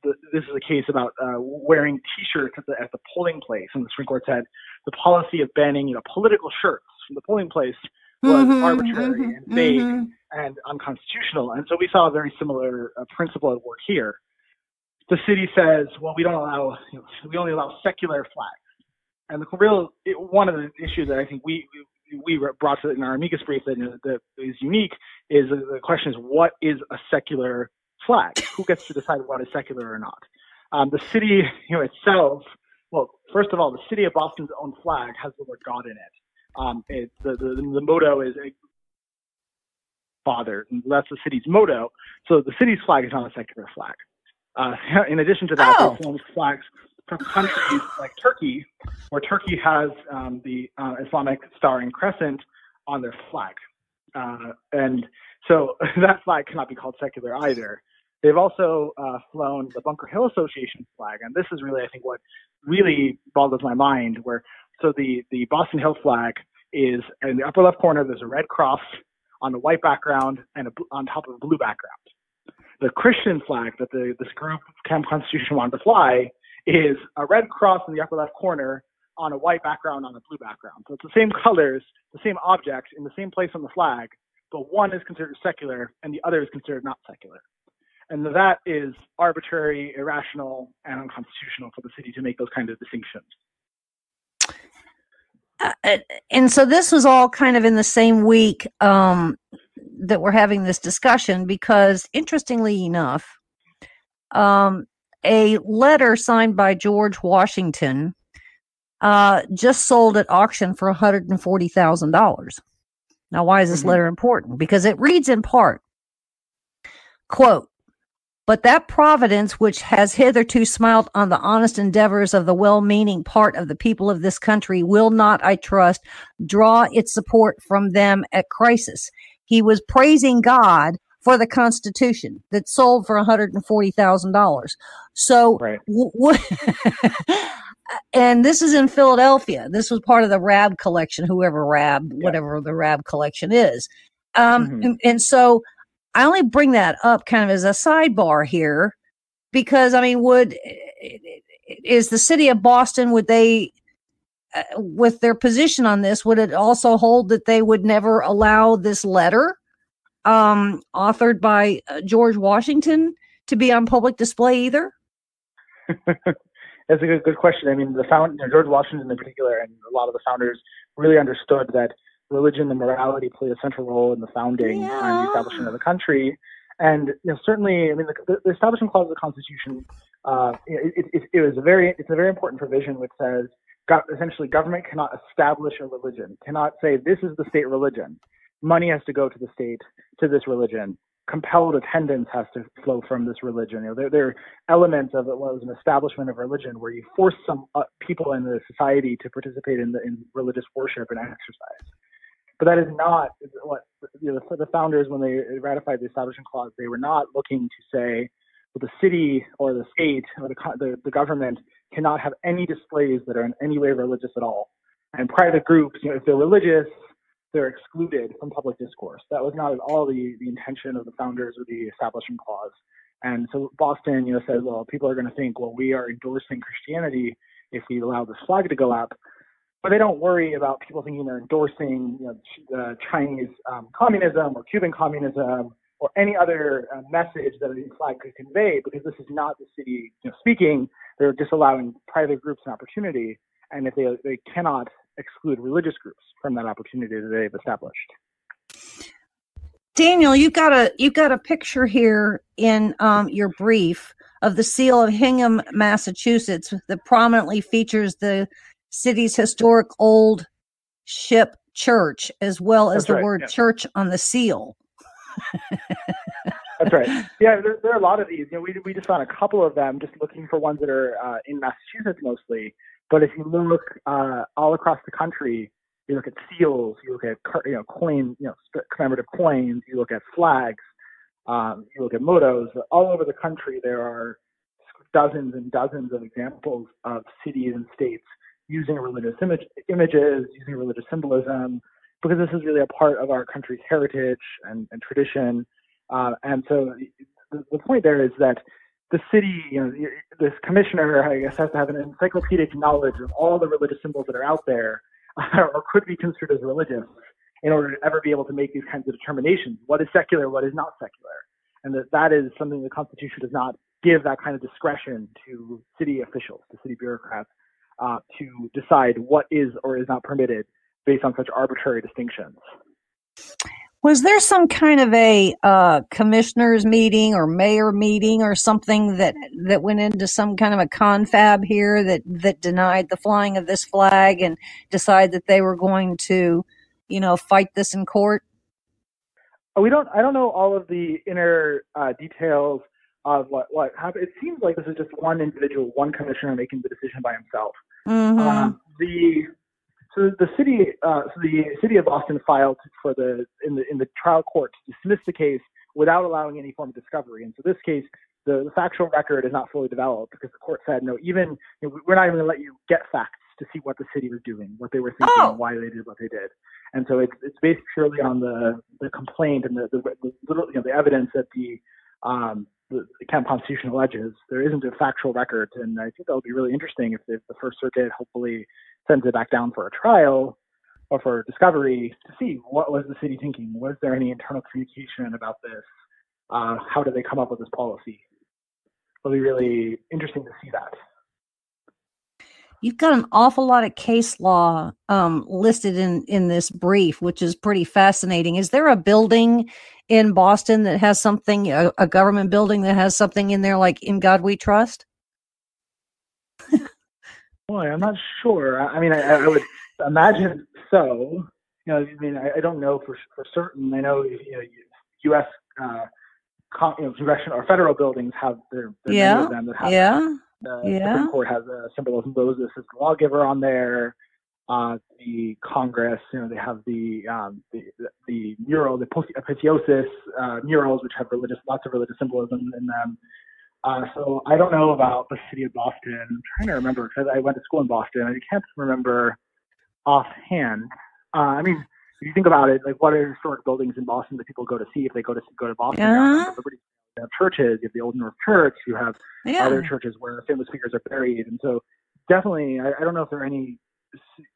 this is a case about wearing T-shirts at the polling place, and the Supreme Court said the policy of banning political shirts from the polling place was arbitrary and vague and unconstitutional. And so we saw a very similar principle at work here. The city says, well, we only allow secular flags, and one of the issues that I think we brought to in our amicus brief that is unique is the question is, what is a secular flag? Who gets to decide what is secular or not? The city itself, well, first of all, the city of Boston's own flag has the word God in it. The motto is Father, and that's the city's motto. So the city's flag is not a secular flag. In addition to that, there's some flags from countries like Turkey, where Turkey has the Islamic Star and Crescent on their flag. And so that flag cannot be called secular either. They've also flown the Bunker Hill Association flag, and this is really, I think, what really boggles my mind, so the Boston Hill flag is in the upper left corner, there's a red cross on a white background and on top of a blue background. The Christian flag that this group, Camp Constitution, wanted to fly is a red cross in the upper left corner on a white background on a blue background. So it's the same colors, the same object in the same place on the flag, but one is considered secular and the other is considered not secular. And that is arbitrary, irrational, and unconstitutional for the city to make those kinds of distinctions. And so this was all kind of in the same week that we're having this discussion, because interestingly enough, a letter signed by George Washington just sold at auction for $140,000. Now, why is this letter important? Because it reads in part, quote, "But that providence which has hitherto smiled on the honest endeavors of the well-meaning part of the people of this country will not, I trust, draw its support from them at crisis." He was praising God for the Constitution that sold for $140,000. So, right. And this is in Philadelphia. This was part of the Rab collection, whatever the Rab collection is. And so I only bring that up kind of as a sidebar here, because, I mean, is the city of Boston, would they, with their position on this, would it also hold that they would never allow this letter authored by George Washington to be on public display either? That's a good question. I mean, George Washington in particular, and a lot of the founders really understood that religion and morality played a central role in the founding and the establishment of the country. And certainly, I mean, the Establishment Clause of the Constitution, it's a very important provision which says essentially government cannot establish a religion, cannot say this is the state religion. Money has to go to the state, to this religion. Compelled attendance has to flow from this religion. There are elements of it was an establishment of religion where you force some people in the society to participate in religious worship and exercise. But that is not what for the founders, when they ratified the Establishment Clause, they were not looking to say, well, the city or the state or the government cannot have any displays that are in any way religious at all. And private groups, if they're religious, they're excluded from public discourse. That was not at all the intention of the founders of the Establishment Clause. And so Boston, says, well, people are going to think, well, we are endorsing Christianity if we allow this flag to go up. But they don't worry about people thinking they're endorsing Chinese communism or Cuban communism or any other message that a flag could convey, because this is not the city speaking. They're just allowing private groups an opportunity. And if they cannot exclude religious groups from that opportunity that they've established. Daniel, you've got a picture here in your brief of the seal of Hingham, Massachusetts, that prominently features the city's historic old ship church, as well as word church on the seal. That's right. Yeah, there are a lot of these. We just found a couple of them, just looking for ones that are in Massachusetts mostly. But if you look all across the country, you look at seals, you look at coin, commemorative coins, you look at flags, you look at mottos. All over the country, there are dozens and dozens of examples of cities and states using religious images, using religious symbolism, because this is really a part of our country's heritage and tradition. And so the point there is that the city, this commissioner, I guess, has to have an encyclopedic knowledge of all the religious symbols that are out there, or could be construed as religious, in order to ever be able to make these kinds of determinations. What is secular, what is not secular? And that is something the Constitution does not give that kind of discretion to city officials, to city bureaucrats, to decide what is or is not permitted based on such arbitrary distinctions. Was there some kind of a commissioners meeting or mayor meeting or something that went into some kind of a confab here that denied the flying of this flag and decided that they were going to, fight this in court? I don't know all of the inner details of what happened. It seems like this is just one individual, one commissioner making the decision by himself. Mm-hmm. The city of Boston filed in the trial court to dismiss the case without allowing any form of discovery. And so this case, the factual record is not fully developed because the court said, no, we're not even going to let you get facts to see what the city was doing, what they were thinking, why they did what they did. And so it's based purely on the complaint and the little, the evidence that the Kent Constitution alleges. There isn't a factual record, and I think that would be really interesting if the First Circuit hopefully sends it back down for a trial or for discovery to see what was the city thinking. Was there any internal communication about this? How did they come up with this policy? It'll be really interesting to see that. You've got an awful lot of case law listed in this brief, which is pretty fascinating. Is there a building in Boston that has something, a government building that has something in there like "In God We Trust"? Boy, I'm not sure. I mean, I would imagine so. I mean, I don't know for certain. I know, U.S. congressional or federal buildings have their many of them that have the Supreme Court has a symbol of Moses as the lawgiver on there. The Congress, they have the mural, the Apotheosis murals, which have lots of religious symbolism in them. So I don't know about the city of Boston. I'm trying to remember because I went to school in Boston. I can't remember offhand. I mean, if you think about it, like what are historic buildings in Boston that people go to see if they go to Boston? You have churches. You have the Old North Church. You have other churches where famous figures are buried. And so definitely, I don't know if there are any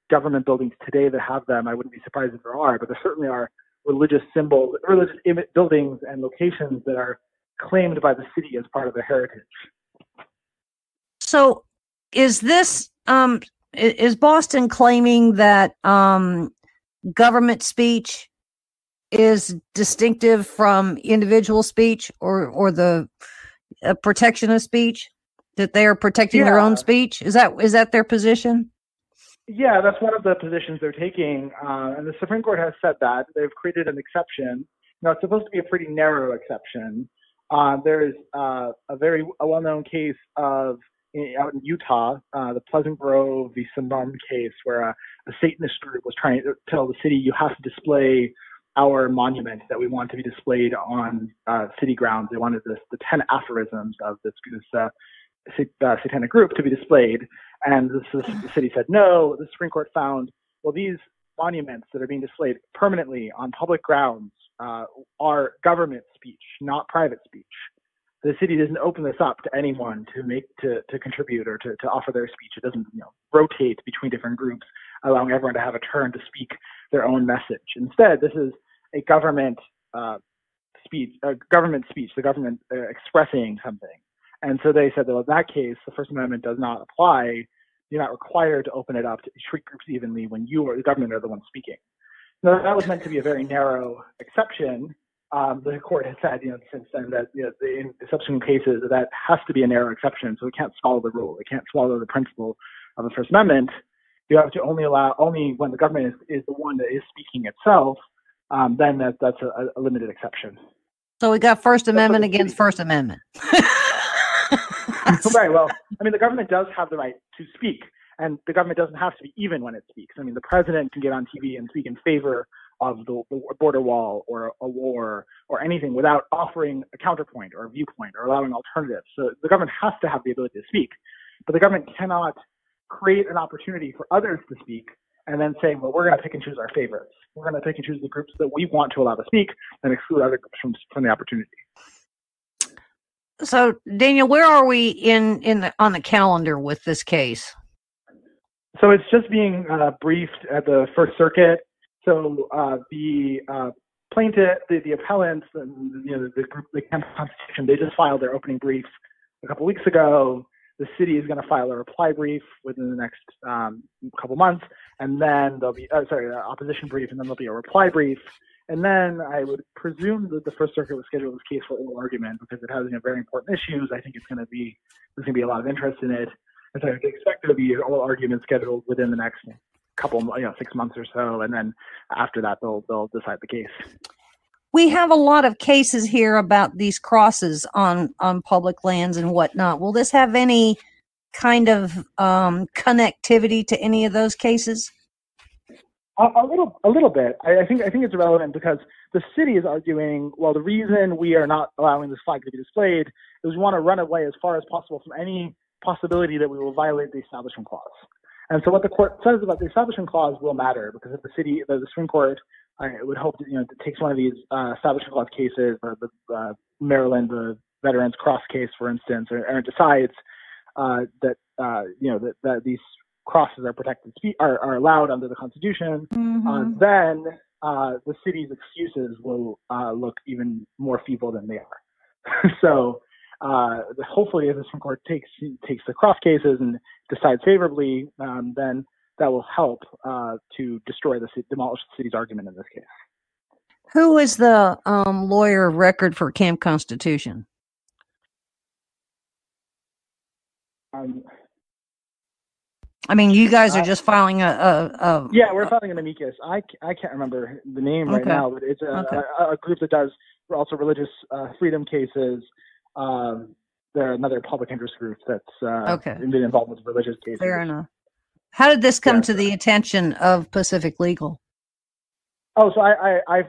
government buildings today that have them. I wouldn't be surprised if there are, but there certainly are religious symbols, religious buildings and locations that are claimed by the city as part of their heritage. So is this, is Boston claiming that government speech is distinctive from individual speech or the protection of speech, that they are protecting their own speech? Is that their position? Yeah, that's one of the positions they're taking. And the Supreme Court has said that. They've created an exception. Now, it's supposed to be a pretty narrow exception. There's a well-known case out in Utah, the Pleasant Grove v. Simon case, where a Satanist group was trying to tell the city, you have to display our monument that we want to be displayed on city grounds. They wanted the 10 aphorisms of this satanic group to be displayed. And the city said no. The Supreme Court found, well, these monuments that are being displayed permanently on public grounds are government speech, not private speech. The city doesn't open this up to anyone to contribute or to offer their speech. It doesn't rotate between different groups, allowing everyone to have a turn to speak their own message. Instead, this is a government speech, the government expressing something. And so they said that in that case, the First Amendment does not apply. You're not required to open it up to treat groups evenly when you or the government are the one speaking. Now, that was meant to be a very narrow exception. The court has said, since then that in subsequent cases that has to be a narrow exception, so it can't swallow the rule. It can't swallow the principle of the First Amendment. You have to only when the government is the one that is speaking itself. Then that's a limited exception. So we got First Amendment against First Amendment. Right. Well, I mean, the government does have the right to speak, and the government doesn't have to be even when it speaks. I mean, the president can get on TV and speak in favor of the border wall or a war or anything without offering a counterpoint or a viewpoint or allowing alternatives. So the government has to have the ability to speak, but the government cannot create an opportunity for others to speak and then say, well, we're going to pick and choose our favorites. We're going to pick and choose the groups that we want to allow to speak and exclude other groups from the opportunity. So, Daniel, where are we on the calendar with this case? So it's just being briefed at the First Circuit. So the plaintiff, the appellants, the group, the Kent Constitution, they just filed their opening briefs a couple weeks ago. The city is going to file a reply brief within the next couple months, and then there'll be an opposition brief, and then there'll be a reply brief. And then I would presume that the First Circuit will schedule this case for oral argument because it has very important issues. I think there's going to be a lot of interest in it. And so I expect there to be an oral argument scheduled within the next couple, 6 months or so. And then after that, they'll decide the case. We have a lot of cases here about these crosses on public lands and whatnot. Will this have any kind of connectivity to any of those cases? A little bit. I think it's relevant because the city is arguing, well, the reason we are not allowing this flag to be displayed is we want to run away as far as possible from any possibility that we will violate the Establishment Clause. And so what the court says about the Establishment Clause will matter, because if the Supreme Court, I would hope that, takes one of these Establishment Clause cases, or the Maryland, the Veterans Cross case, for instance, or decides that these crosses are protected, are allowed under the Constitution, then the city's excuses will look even more feeble than they are. So hopefully, if the Supreme Court takes the cross cases and decides favorably, then that will help to demolish the city's argument in this case. Who is the lawyer of record for Camp Constitution? I mean, you guys are just filing a Yeah, we're filing an amicus. I can't remember the name right now, but it's a group that does also religious freedom cases. They're another public interest group that's been involved with religious cases. Fair enough. How did this come to the attention of Pacific Legal? Oh, so I've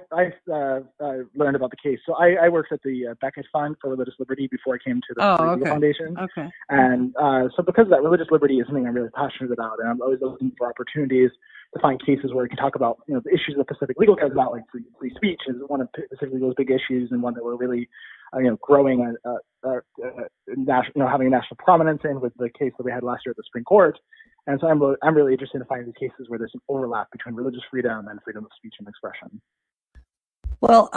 learned about the case. So I worked at the Beckett Fund for Religious Liberty before I came to the Legal Foundation. Okay. And so because of that, religious liberty is something I'm really passionate about, and I'm always looking for opportunities to find cases where we can talk about the issues that Pacific Legal cares about, like free speech is one of Pacific Legal's big issues, and one that we're really growing having a national prominence in, with the case that we had last year at the Supreme Court. And so I'm really interested in finding these cases where there's an overlap between religious freedom and freedom of speech and expression. Well,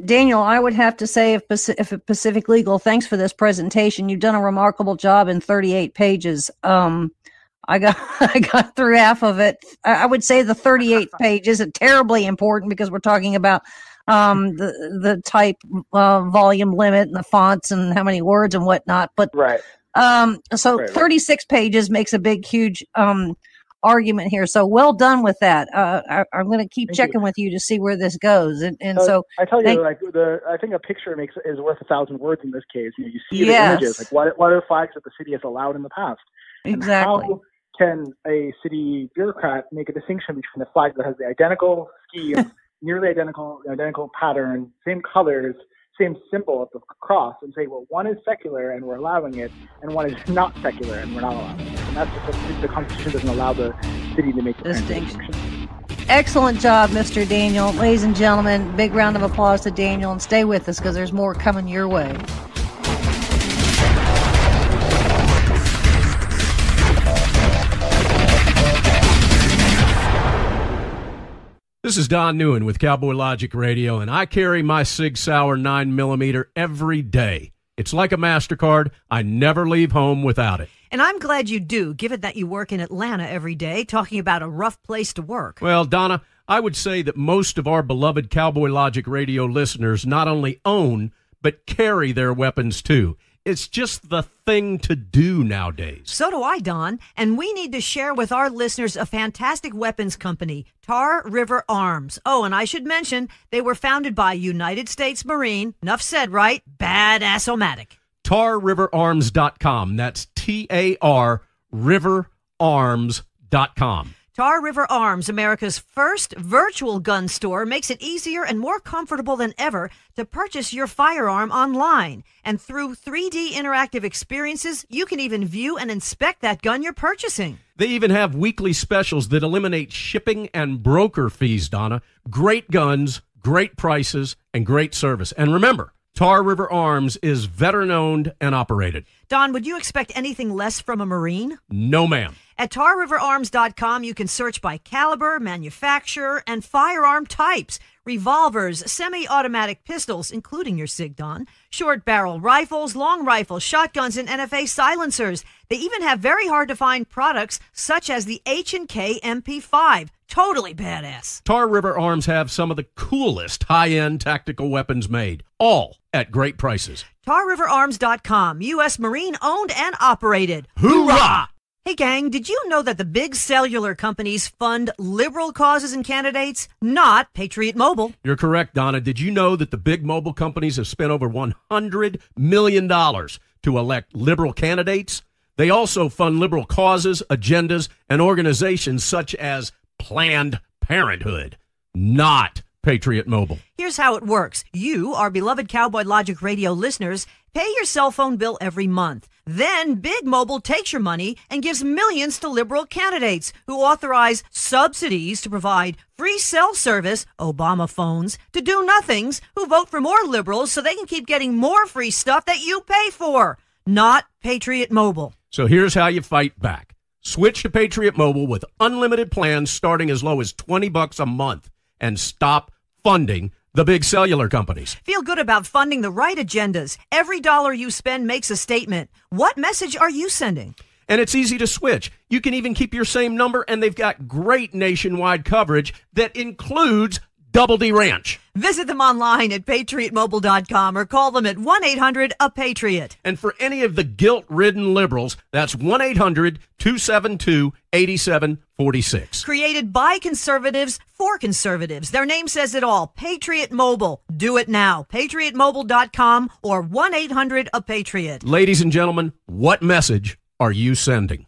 Daniel, I would have to say, if Pacific Legal, thanks for this presentation. You've done a remarkable job in 38 pages. I got through half of it. I would say the 38th page isn't terribly important, because we're talking about the type volume limit and the fonts and how many words and whatnot. But right. So 36 pages makes a big, huge argument here. So well done with that. I'm going to keep checking with you to see where this goes. And so I tell you, I think a picture is worth 1,000 words in this case. You see the images, like what are flags that the city has allowed in the past? Exactly. And how can a city bureaucrat make a distinction between a flag that has the identical scheme, nearly identical pattern, same colors, same symbol at the cross, and say, well, one is secular and we're allowing it, and one is not secular and we're not allowing it? And that's just the Constitution doesn't allow the city to make the distinction. Excellent job, Mr. Daniel. Ladies and gentlemen, big round of applause to Daniel, and stay with us because there's more coming your way. This is Don Newen with Cowboy Logic Radio, and I carry my Sig Sauer 9mm every day. It's like a MasterCard. I never leave home without it. And I'm glad you do, given that you work in Atlanta every day, talking about a rough place to work. Well, Donna, I would say that most of our beloved Cowboy Logic Radio listeners not only own, but carry their weapons too. It's just the thing to do nowadays. So do I, Don. And we need to share with our listeners a fantastic weapons company, Tar River Arms. Oh, and I should mention, they were founded by United States Marine, enough said, right? Badass-o-matic. TarRiverArms.com. That's TAR Riverarms.com. Tar River Arms, America's first virtual gun store, makes it easier and more comfortable than ever to purchase your firearm online. And through 3D interactive experiences, you can even view and inspect that gun you're purchasing. They even have weekly specials that eliminate shipping and broker fees, Donna. Great guns, great prices, and great service. And remember, Tar River Arms is veteran-owned and operated. Don, would you expect anything less from a Marine? No, ma'am. At TarRiverArms.com, you can search by caliber, manufacturer, and firearm types. Revolvers, semi-automatic pistols, including your SIG, Don, short-barrel rifles, long rifles, shotguns, and NFA silencers. They even have very hard-to-find products such as the H&K MP5. Totally badass. Tar River Arms have some of the coolest high-end tactical weapons made, all at great prices. TarRiverArms.com, U.S. Marine owned and operated. Hoorah! Hey, gang, did you know that the big cellular companies fund liberal causes and candidates, not Patriot Mobile? You're correct, Donna. Did you know that the big mobile companies have spent over $100 million to elect liberal candidates? They also fund liberal causes, agendas, and organizations such as Planned Parenthood, not Patriot Mobile. Here's how it works. You, our beloved Cowboy Logic Radio listeners, Pay your cell phone bill every month. Then Big Mobile takes your money and gives millions to liberal candidates who authorize subsidies to provide free cell service, Obama phones, to do-nothings who vote for more liberals so they can keep getting more free stuff that you pay for. Not Patriot Mobile. So here's how you fight back. Switch to Patriot Mobile with unlimited plans starting as low as $20 a month and stop funding the big cellular companies. Feel good about funding the right agendas. Every dollar you spend makes a statement. What message are you sending? And it's easy to switch. You can even keep your same number, and they've got great nationwide coverage that includes Double D Ranch. Visit them online at patriotmobile.com or call them at 1-800-A-PATRIOT. And for any of the guilt-ridden liberals, that's 1-800-272-8746. Created by conservatives for conservatives. Their name says it all. Patriot Mobile. Do it now. patriotmobile.com or 1-800-A-PATRIOT. Ladies and gentlemen, what message are you sending?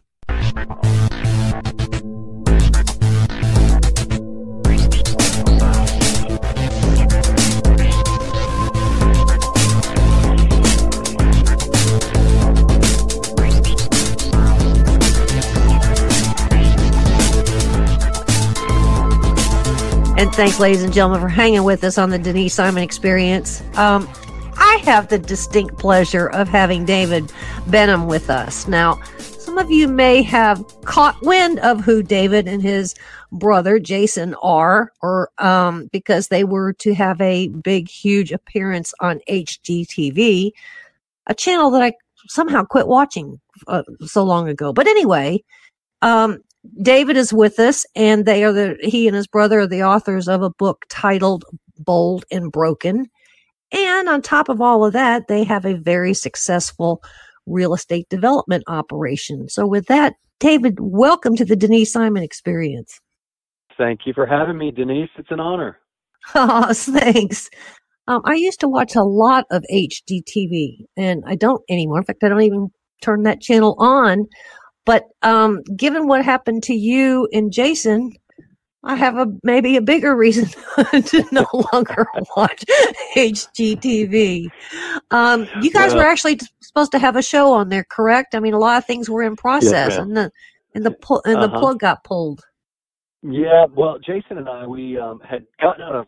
And thanks, ladies and gentlemen, for hanging with us on the Denise Simon Experience. I have the distinct pleasure of having David Benham with us. Now, some of you may have caught wind of who David and his brother Jason are, or because they were to have a big, huge appearance on HGTV, a channel that I somehow quit watching so long ago. But anyway, David is with us, and he and his brother are the authors of a book titled Bold and Broken. And on top of all of that, they have a very successful real estate development operation. So with that, David, welcome to the Denise Simon Experience. Thank you for having me, Denise. It's an honor. Oh, thanks. I used to watch a lot of HGTV, and I don't anymore. In fact, I don't even turn that channel on. But given what happened to you and Jason, I have maybe a bigger reason to no longer watch HGTV. You guys were actually supposed to have a show on there, correct? I mean, a lot of things were in process, yes, and the plug got pulled. Yeah, well, Jason and I, we had gotten out of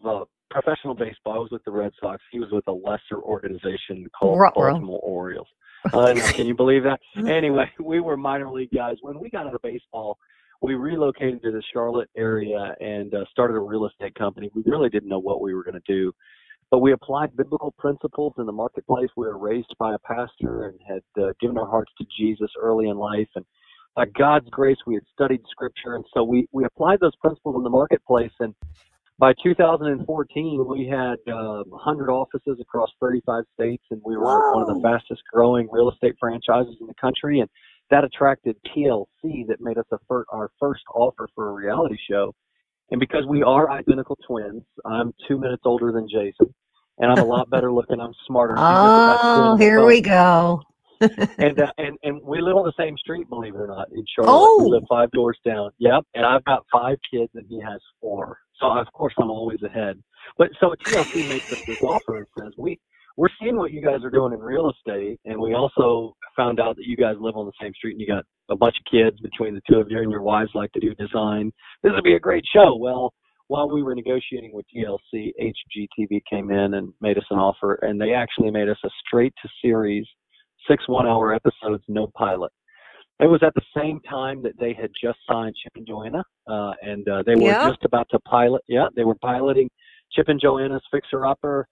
professional baseball. I was with the Red Sox. He was with a lesser organization called Baltimore Orioles. Can you believe that? Anyway, we were minor league guys. When we got out of baseball, we relocated to the Charlotte area and started a real estate company. We really didn't know what we were going to do, but we applied biblical principles in the marketplace. We were raised by a pastor and had given our hearts to Jesus early in life. And by God's grace, we had studied Scripture. And so we applied those principles in the marketplace. And by 2014, we had 100 offices across 35 states, and we were one of the fastest growing real estate franchises in the country. And that attracted TLC that made us our first offer for a reality show. And because we are identical twins, I'm 2 minutes older than Jason, and I'm a lot better looking. I'm smarter. Oh, here we go. and we live on the same street, believe it or not, in Charlotte. We live 5 doors down. Yep. And I've got 5 kids, and he has 4. So, of course, I'm always ahead. But so TLC makes us this offer and says, we're seeing what you guys are doing in real estate, and we also found out that you guys live on the same street and you got a bunch of kids between the two of you, and your wives like to do design. This would be a great show. Well, while we were negotiating with TLC, HGTV came in and made us an offer, and they actually made us a straight-to-series, 6 one-hour episodes, no pilot. It was at the same time that they had just signed Chip and Joanna, and they were just about to pilot. Yeah, they were piloting Chip and Joanna's Fixer Upper.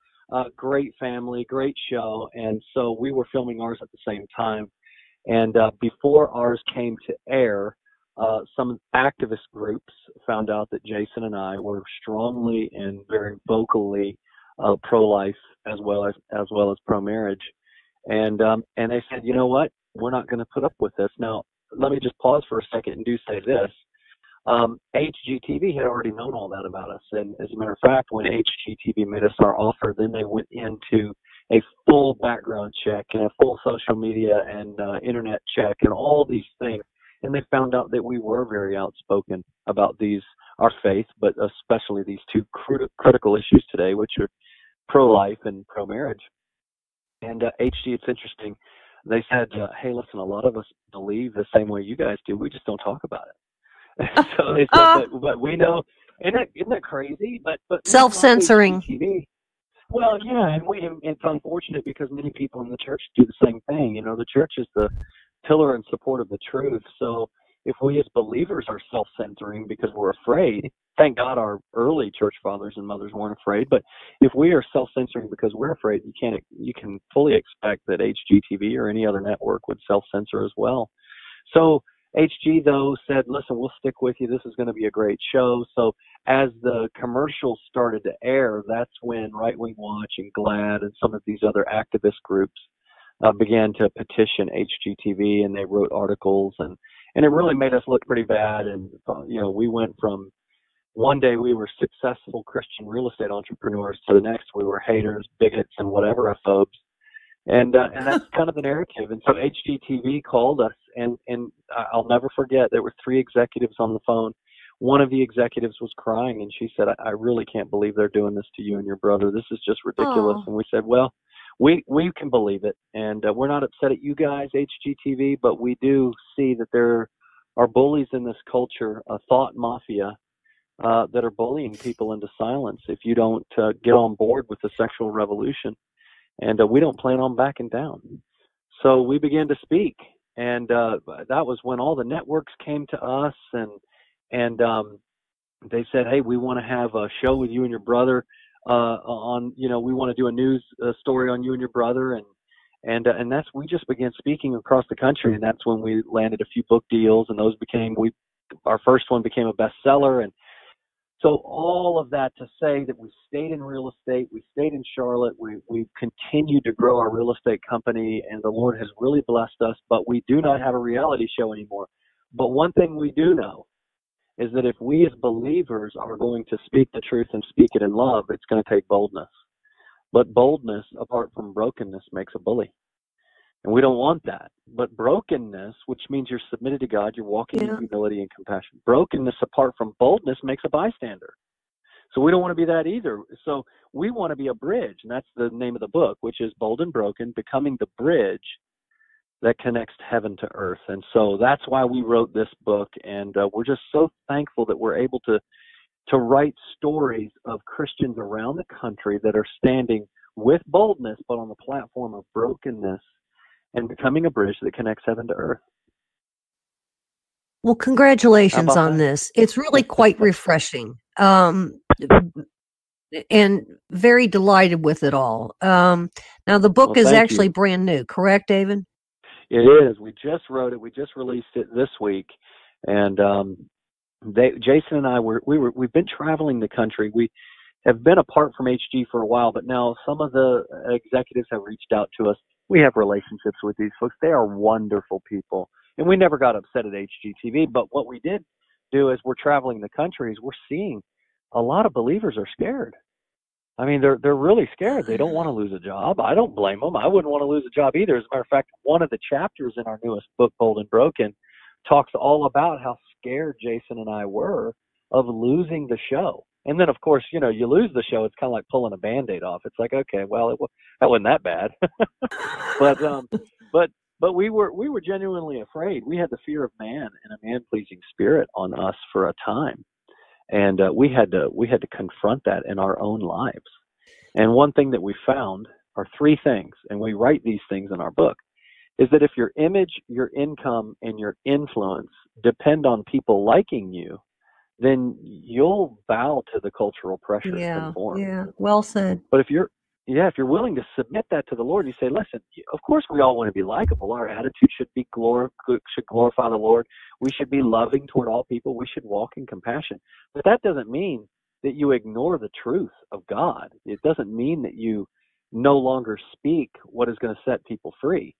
Great family, great show. And so we were filming ours at the same time. And before ours came to air, some activist groups found out that Jason and I were strongly and very vocally pro-life as well as pro-marriage. And they said, you know what? We're not going to put up with this. Now, let me just pause for a second and do say this. HGTV had already known all that about us. And as a matter of fact, when HGTV made us our offer, then they went into a full background check and a full social media and internet check and all these things. And they found out that we were very outspoken about our faith, but especially these 2 critical issues today, which are pro-life and pro-marriage. And HG, it's interesting. They said, hey, listen, a lot of us believe the same way you guys do. We just don't talk about it. So they said, but we know. Isn't that crazy? But self-censoring. Well, yeah, and it's unfortunate because many people in the church do the same thing. You know, the church is the pillar and support of the truth. So if we as believers are self-censoring because we're afraid, thank God our early church fathers and mothers weren't afraid. But if we are self-censoring because we're afraid, you can fully expect that HGTV or any other network would self-censor as well. So HG, though, said, listen, we'll stick with you. This is going to be a great show. So as the commercials started to air, that's when Right Wing Watch and GLAAD and some of these other activist groups began to petition HGTV, and they wrote articles, and it really made us look pretty bad. And, you know, we went from one day we were successful Christian real estate entrepreneurs to the next we were haters, bigots, and whatever phobes. And that's kind of the narrative. And so HGTV called us, and I'll never forget, there were 3 executives on the phone. One of the executives was crying, and she said, I really can't believe they're doing this to you and your brother. This is just ridiculous. And we said, well, we can believe it. And we're not upset at you guys, HGTV, but we do see that there are bullies in this culture, a thought mafia, that are bullying people into silence if you don't get on board with the sexual revolution. And we don't plan on backing down. So we began to speak, and that was when all the networks came to us, and they said, hey, we want to have a show with you and your brother on, you know, we want to do a news story on you and your brother, and that's, we just began speaking across the country, and that's when we landed a few book deals, and those our first one became a bestseller. And so all of that to say that we stayed in real estate, we stayed in Charlotte, we've continued to grow our real estate company, and the Lord has really blessed us, but we do not have a reality show anymore. But one thing we do know is that if we as believers are going to speak the truth and speak it in love, it's going to take boldness. But boldness, apart from brokenness, makes a bully. And we don't want that. But brokenness, which means you're submitted to God, you're walking in humility and compassion. Brokenness, apart from boldness, makes a bystander. So we don't want to be that either. So we want to be a bridge, and that's the name of the book, which is Bold and Broken, Becoming the Bridge that Connects Heaven to Earth. And so that's why we wrote this book, and we're just so thankful that we're able to write stories of Christians around the country that are standing with boldness, but on the platform of brokenness, and becoming a bridge that connects heaven to earth. Well, congratulations on this. It's really quite refreshing, and very delighted with it all. Now, the book is actually brand new, correct, David? It is. We just wrote it. We just released it this week, and Jason and I we've been traveling the country. We have been apart from HG for a while, but now some of the executives have reached out to us. We have relationships with these folks. They are wonderful people. And we never got upset at HGTV. But what we did do as we're traveling the country is we're seeing a lot of believers are scared. I mean, they're really scared. They don't want to lose a job. I don't blame them. I wouldn't want to lose a job either. As a matter of fact, one of the chapters in our newest book, Bold and Broken, talks all about how scared Jason and I were of losing the show. And then, of course, you know, you lose the show. It's kind of like pulling a Band-Aid off. It's like, okay, well, that wasn't that bad. but we were genuinely afraid. We had the fear of man and a man-pleasing spirit on us for a time, and we had to confront that in our own lives. And one thing that we found are 3 things, and we write these things in our book, is that if your image, your income, and your influence depend on people liking you, then you'll bow to the cultural pressure to conform. Yeah, well said. But if you're willing to submit that to the Lord, you say, listen, of course we all want to be likable. Our attitude should glorify the Lord. We should be loving toward all people. We should walk in compassion. But that doesn't mean that you ignore the truth of God. It doesn't mean that you no longer speak what is going to set people free.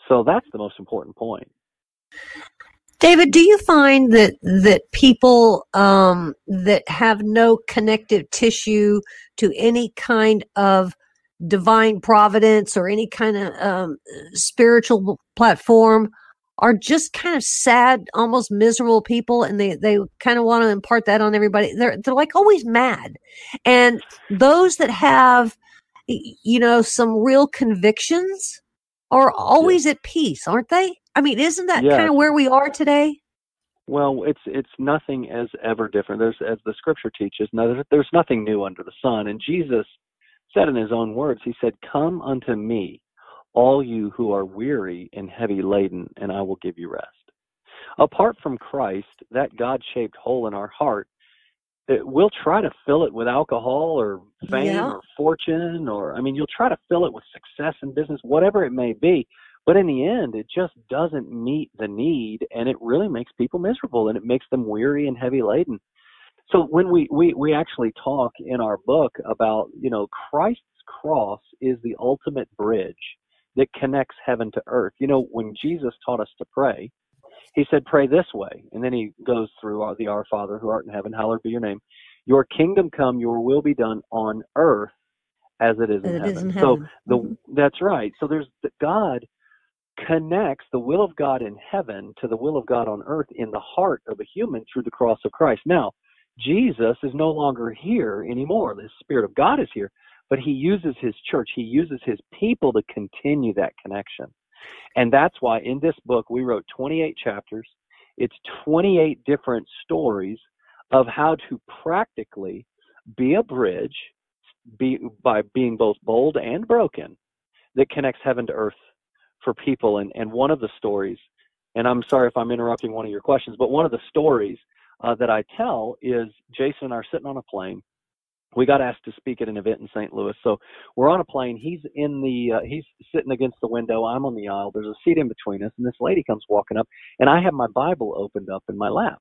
So that's the most important point. David, do you find that people that have no connective tissue to any kind of divine providence or any kind of spiritual platform are just kind of sad, almost miserable people, and they kind of want to impart that on everybody? They're like always mad. And those that have, some real convictions are always at peace, aren't they? I mean, isn't that kind of where we are today? Well, it's nothing as ever different. As the scripture teaches, there's nothing new under the sun. And Jesus said in his own words, he said, "Come unto me, all you who are weary and heavy laden, and I will give you rest." Apart from Christ, that God-shaped hole in our heart, we'll try to fill it with alcohol or fame or fortune, you'll try to fill it with success in business, whatever it may be. But in the end, it just doesn't meet the need, and it really makes people miserable, and it makes them weary and heavy laden. So when we actually talk in our book about, Christ's cross is the ultimate bridge that connects heaven to earth. When Jesus taught us to pray, he said, "Pray this way." And then he goes through the Our Father who art in heaven, hallowed be your name. Your kingdom come, your will be done on earth as it is in heaven. So that's right. So there's God connects the will of God in heaven to the will of God on earth in the heart of a human through the cross of Christ. Now, Jesus is no longer here anymore. The Spirit of God is here, but he uses his church. He uses his people to continue that connection. And that's why in this book, we wrote 28 chapters. It's 28 different stories of how to practically be a bridge by being both bold and broken that connects heaven to earth for people. And one of the stories, and I'm sorry if I'm interrupting one of your questions, but one of the stories that I tell is Jason and I are sitting on a plane. We got asked to speak at an event in St. Louis. So we're on a plane. He's he's sitting against the window. I'm on the aisle. There's a seat in between us. And this lady comes walking up, and I have my Bible opened up in my lap.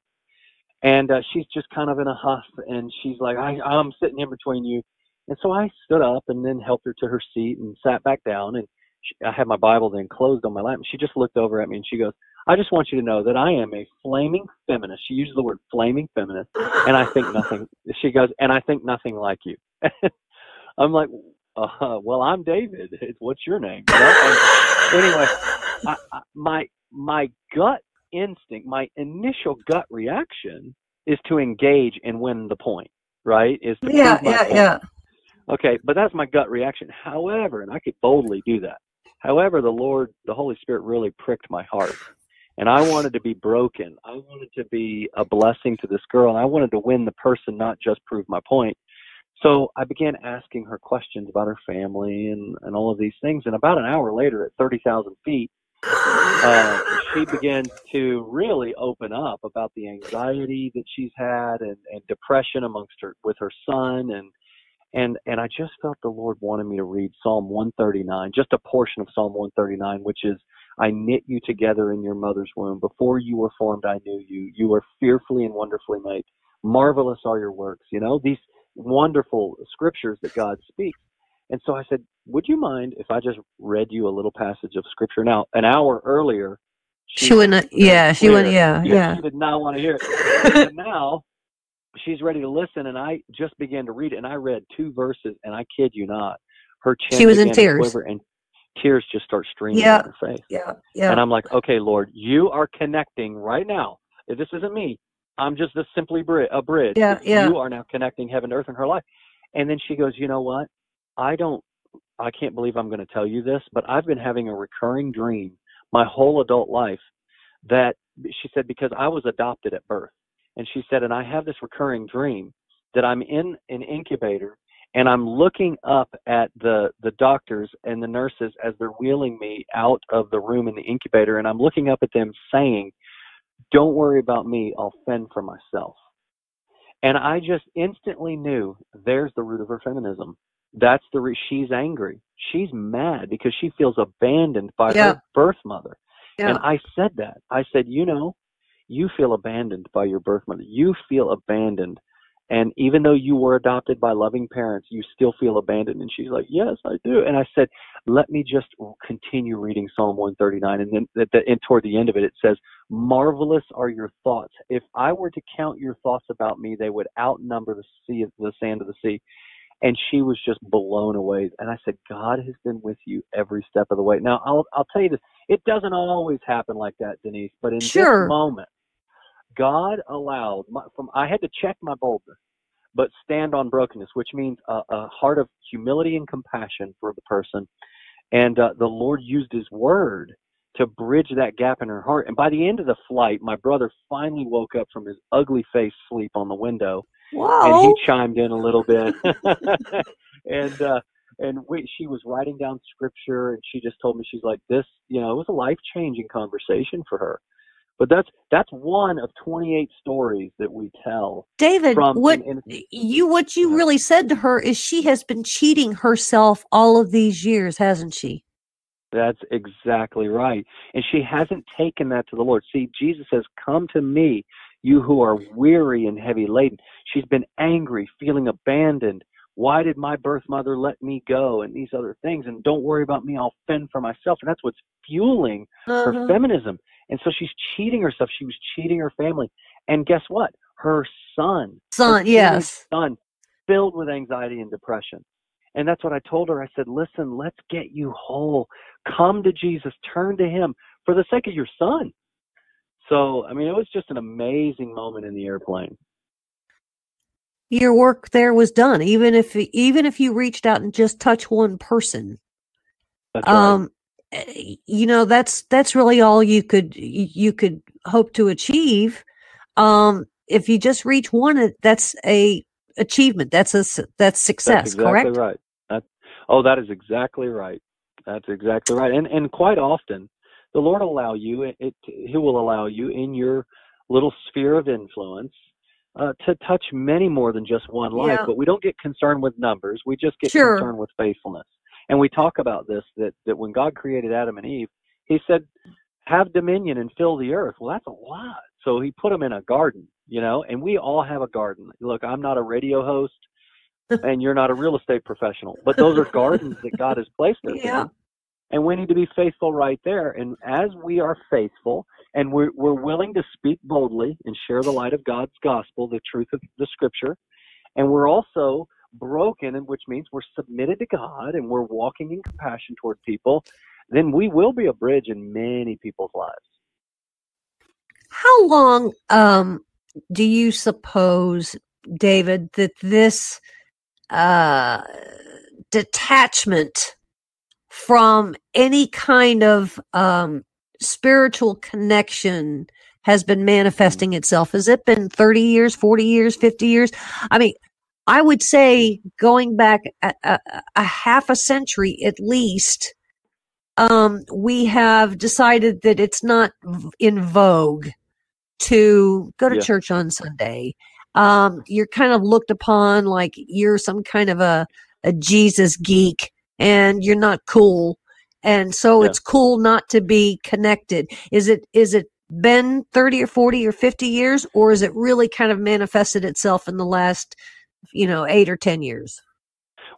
And she's just kind of in a huff. And she's like, I'm sitting in between you. And so I stood up and then helped her to her seat and sat back down. And I had my Bible then closed on my lap. And she just looked over at me and she goes, "I just want you to know that I am a flaming feminist." She uses the word flaming feminist. And I think nothing. She goes, "And I think nothing like you." I'm like, well, I'm David. What's your name? Anyway, my gut instinct, my initial gut reaction is to engage and win the point, right? Is to prove my point. Okay, but that's my gut reaction. However, and I could boldly do that. However, the Holy Spirit really pricked my heart. And I wanted to be broken. I wanted to be a blessing to this girl. And I wanted to win the person, not just prove my point. So I began asking her questions about her family and all of these things. And about an hour later, at 30,000 feet, she began to really open up about the anxiety that she's had and depression with her son. And I just felt the Lord wanted me to read Psalm 139, just a portion of Psalm 139, which is, "I knit you together in your mother's womb. Before you were formed, I knew you. You were fearfully and wonderfully made. Marvelous are your works." These wonderful scriptures that God speaks. And so I said, "Would you mind if I just read you a little passage of scripture?" Now, an hour earlier, she wouldn't. She did not want to hear it. And now she's ready to listen, and I just began to read it, and I read 2 verses, and I kid you not, her chin she was in began tears. to quiver, and tears just start streaming down her face. And I'm like, "Okay, Lord, you are connecting right now. If this isn't me, I'm just simply a bridge. You are now connecting heaven to earth in her life." And then she goes, "You know what? I can't believe I'm going to tell you this, but I've been having a recurring dream my whole adult life that," she said, "because I was adopted at birth." And she said, "And I have this recurring dream that I'm in an incubator and I'm looking up at the doctors and the nurses as they're wheeling me out of the room in the incubator. And I'm looking up at them saying, 'Don't worry about me. I'll fend for myself.'" And I just instantly knew there's the root of her feminism. That's she's angry. She's mad because she feels abandoned by her birth mother. And I said that. I said, "You feel abandoned by your birth mother. You feel abandoned. And even though you were adopted by loving parents, you still feel abandoned." And she's like, "Yes, I do." And I said, "Let me just continue reading Psalm 139. And then and toward the end of it, it says, 'Marvelous are your thoughts. If I were to count your thoughts about me, they would outnumber the sand of the sea.'" And she was just blown away. And I said, "God has been with you every step of the way." Now, I'll tell you this. It doesn't always happen like that, Denise. But in this moment, God allowed, I had to check my boldness. but stand on brokenness, which means a heart of humility and compassion for the person. And the Lord used his word to bridge that gap in her heart. And by the end of the flight, my brother finally woke up from his ugly face sleep on the window. Whoa. And he chimed in a little bit. She was writing down scripture, and she just told me, she's like, this, it was a life-changing conversation for her. But that's one of 28 stories that we tell. David, what you really said to her is she has been cheating herself all of these years, hasn't she? That's exactly right. And she hasn't taken that to the Lord. See, Jesus says, come to me, you who are weary and heavy laden. She's been angry, feeling abandoned. Why did my birth mother let me go? And these other things. And don't worry about me, I'll fend for myself. And that's what's fueling her feminism. And so she's cheating herself. She was cheating her family. And guess what? Her son, yes, son, filled with anxiety and depression. And that's what I told her. I said, listen, let's get you whole. Come to Jesus. Turn to him for the sake of your son. So, it was just an amazing moment in the airplane. Your work there was done, even if you reached out and just touched one person. That's right. That's really all you could hope to achieve. If you just reach one, that's a achievement. That's success. That's exactly correct? Right. That is exactly right. That's exactly right. And quite often, the Lord will allow you. He will allow you in your little sphere of influence to touch many more than just one life. But we don't get concerned with numbers. We just get concerned with faithfulness. And we talk about this, that when God created Adam and Eve, he said, have dominion and fill the earth. Well, that's a lot. So he put them in a garden, and we all have a garden. Look, I'm not a radio host and you're not a real estate professional, but those are gardens that God has placed us in. And we need to be faithful right there. And as we are faithful and we're willing to speak boldly and share the light of God's gospel, the truth of the scripture, and we're also broken, and which means we're submitted to God and we're walking in compassion toward people, then we will be a bridge in many people's lives. How long do you suppose, David, that this detachment from any kind of spiritual connection has been manifesting itself? Has it been 30 years, 40 years, 50 years? I would say going back a half a century at least, we have decided that it's not in vogue to go to church on Sunday. You're kind of looked upon like you're some kind of a Jesus geek and you're not cool. And so it's cool not to be connected. Is it been 30 or 40 or 50 years, or is it really kind of manifested itself in the last 8 or 10 years?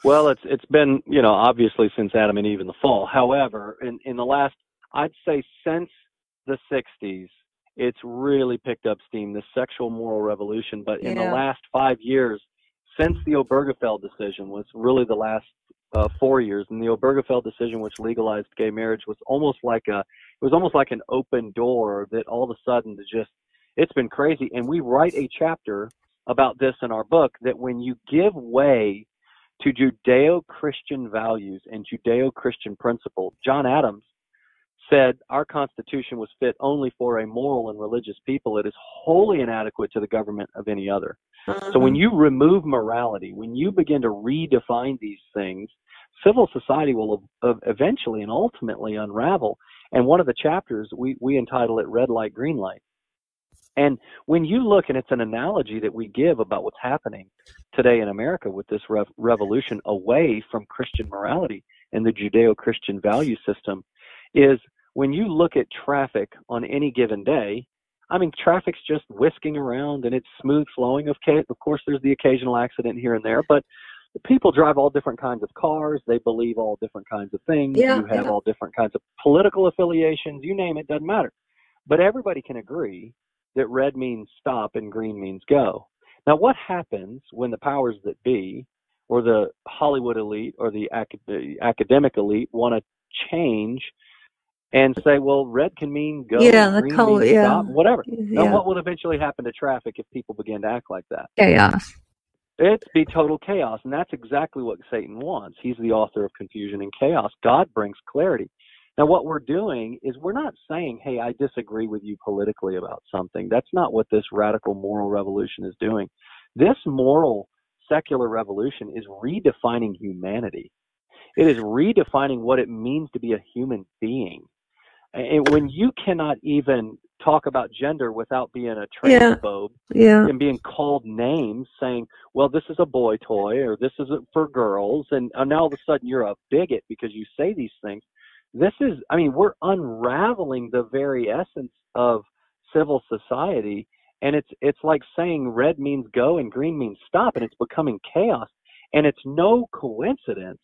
Well, it's been, obviously since Adam and Eve in the fall. However, in the last, I'd say since the 60s, it's really picked up steam, this sexual moral revolution. But in the last 5 years, since the Obergefell decision was really the last 4 years, and the Obergefell decision, which legalized gay marriage, was almost like an open door that all of a sudden it's been crazy. And we write a chapter about this in our book, that when you give way to Judeo-Christian values and Judeo-Christian principles, John Adams said our Constitution was fit only for a moral and religious people. It is wholly inadequate to the government of any other. So when you remove morality, when you begin to redefine these things, civil society will eventually and ultimately unravel. And one of the chapters, we entitle it Red Light, Green Light. And when you look, and it's an analogy that we give about what's happening today in America with this revolution away from Christian morality and the Judeo-Christian value system, is when you look at traffic on any given day, traffic's just whisking around and it's smooth flowing. Of course, there's the occasional accident here and there, but people drive all different kinds of cars. They believe all different kinds of things. You have all different kinds of political affiliations. You name it, doesn't matter. But everybody can agree that red means stop and green means go. Now, what happens when the powers that be, or the Hollywood elite, or the academic elite want to change and say, well, red can mean go, green means stop, whatever. Now, what will eventually happen to traffic if people begin to act like that? Chaos. It'd be total chaos, and that's exactly what Satan wants. He's the author of confusion and chaos. God brings clarity. Now, what we're doing is we're not saying, hey, I disagree with you politically about something. That's not what this radical moral revolution is doing. This moral secular revolution is redefining humanity. It is redefining what it means to be a human being. And when you cannot even talk about gender without being a transphobe and being called names, saying, well, this is a boy toy or this isn't for girls, and now all of a sudden you're a bigot because you say these things. This is, I mean, we're unraveling the very essence of civil society, and it's like saying red means go and green means stop, and it's becoming chaos. And it's no coincidence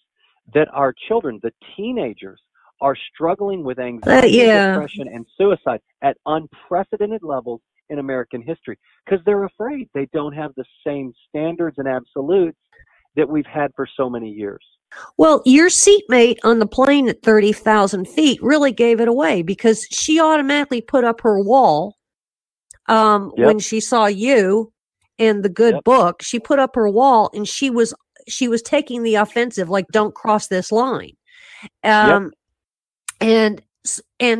that our children, the teenagers, are struggling with anxiety, depression, and suicide at unprecedented levels in American history because they're afraid they don't have the same standards and absolutes that we've had for so many years. Well, your seatmate on the plane at 30,000 feet really gave it away because she automatically put up her wall when she saw you and the good book. She put up her wall and she was taking the offensive, like, don't cross this line. And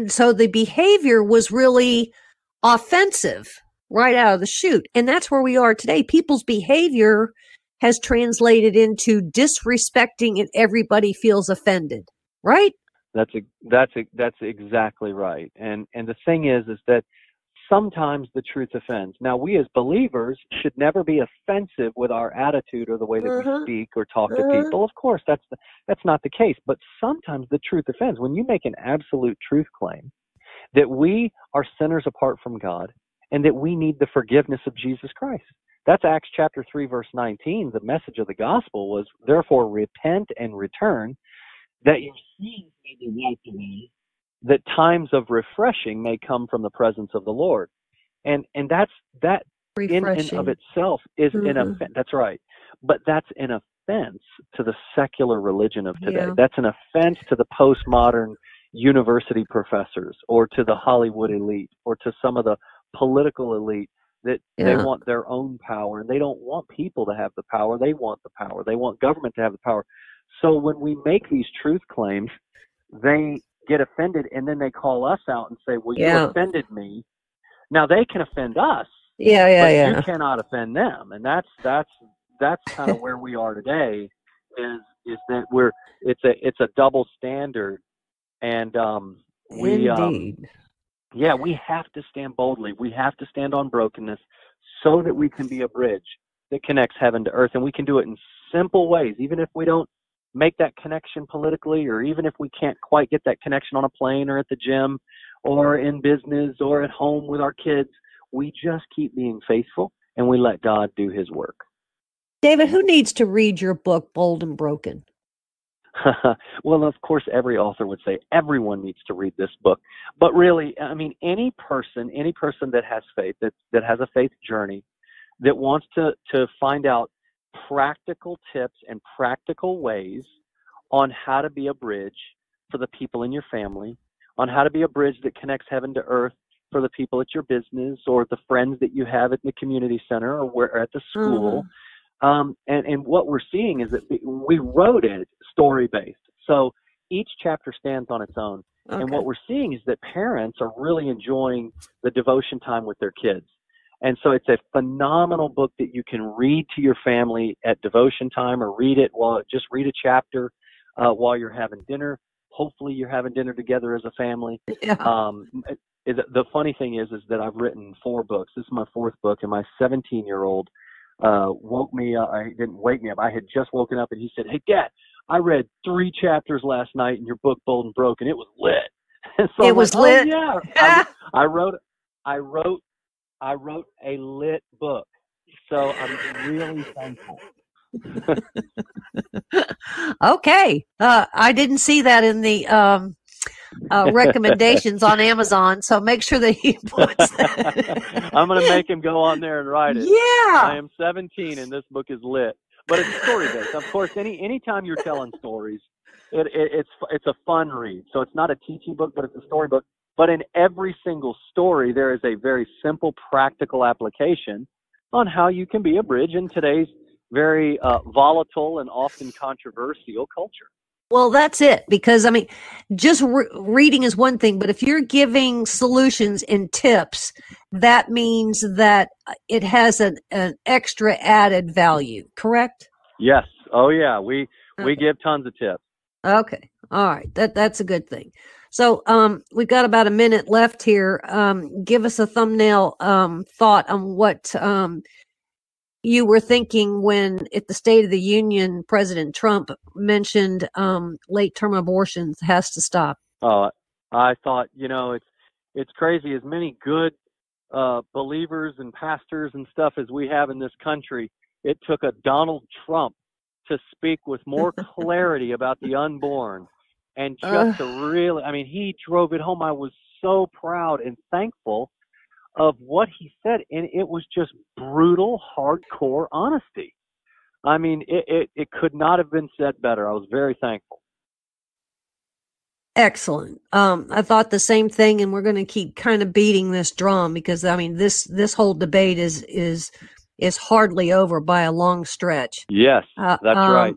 so the behavior was really offensive right out of the chute. And that's where we are today. People's behavior has translated into disrespecting and everybody feels offended, right? That's exactly right. And the thing is that sometimes the truth offends. Now, we as believers should never be offensive with our attitude or the way that we speak or talk to people. Of course, that's not the case. But sometimes the truth offends. When you make an absolute truth claim that we are sinners apart from God and that we need the forgiveness of Jesus Christ. That's Acts chapter 3, verse 19. The message of the gospel was, therefore, repent and return, that your sins may be wiped away, that times of refreshing may come from the presence of the Lord. And that in and of itself is an offense. That's right. But that's an offense to the secular religion of today. That's an offense to the postmodern university professors or to the Hollywood elite or to some of the political elite that they want their own power, and they don't want people to have the power. They want the power. They want government to have the power. So when we make these truth claims, they get offended, and then they call us out and say, well, you offended me. Now they can offend us, but you cannot offend them. And that's kind of where we are today, is that it's a double standard. And we have to stand boldly. We have to stand on brokenness so that we can be a bridge that connects heaven to earth. And we can do it in simple ways, even if we don't make that connection politically, or even if we can't quite get that connection on a plane or at the gym or in business or at home with our kids. We just keep being faithful and we let God do his work. David, who needs to read your book, Bold and Broken? Well, of course, every author would say everyone needs to read this book. But really, I mean, any person that has faith, that has a faith journey, that wants to find out practical tips and practical ways on how to be a bridge for the people in your family, on how to be a bridge that connects heaven to earth for the people at your business or the friends that you have at the community center or at the school. And what we're seeing is that we wrote it story-based. So each chapter stands on its own. Okay. And what we're seeing is that parents are really enjoying the devotion time with their kids. And so it's a phenomenal book that you can read to your family at devotion time, or read a chapter while you're having dinner. Hopefully you're having dinner together as a family. Yeah. The funny thing is that I've written 4 books. This is my 4th book, and my 17-year-old woke me up. I didn't wake me up. I had just woken up, and he said, "Hey, Dad, I read 3 chapters last night in your book, Bold and Broken. It was lit." And so it was lit. Oh, yeah. I wrote a lit book. So I'm really thankful. Okay. I didn't see that in the recommendations on Amazon, so make sure that he puts that. I'm going to make him go on there and write it. Yeah. I am 17 and this book is lit. But it's story-based. Of course, anytime you're telling stories, it's a fun read. So it's not a teaching book, but it's a story book. But in every single story, there is a very simple, practical application on how you can be a bridge in today's very volatile and often controversial culture. Well, that's it. Because, I mean, just reading is one thing, but if you're giving solutions and tips, that means that it has an extra added value, correct? Yes. Oh, yeah. We give tons of tips. Okay. All right. That's a good thing. So we've got about a minute left here. Give us a thumbnail thought on what you were thinking when, at the State of the Union, President Trump mentioned late-term abortions has to stop. I thought, it's crazy. As many good believers and pastors and stuff as we have in this country, it took a Donald Trump to speak with more clarity about the unborn. And just to really, he drove it home. I was so proud and thankful of what he said, and it was just brutal, hardcore honesty. It could not have been said better. I was very thankful. Excellent. I thought the same thing, and we're going to keep kind of beating this drum because this whole debate is hardly over by a long stretch. Yes, that's right.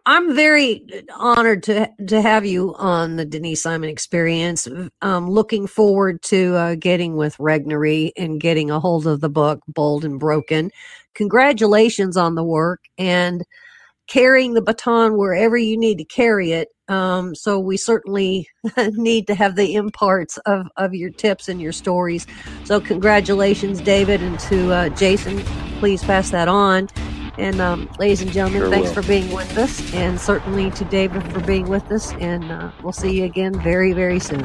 I'm very honored to have you on the Denise Simon Experience. Looking forward to getting with Regnery and getting a hold of the book, Bold and Broken. Congratulations on the work and carrying the baton wherever you need to carry it. So we certainly need to have the imparts of your tips and your stories. So congratulations, David, and to Jason, please pass that on. And ladies and gentlemen, thanks for being with us, and certainly to David for being with us, and we'll see you again very, very soon.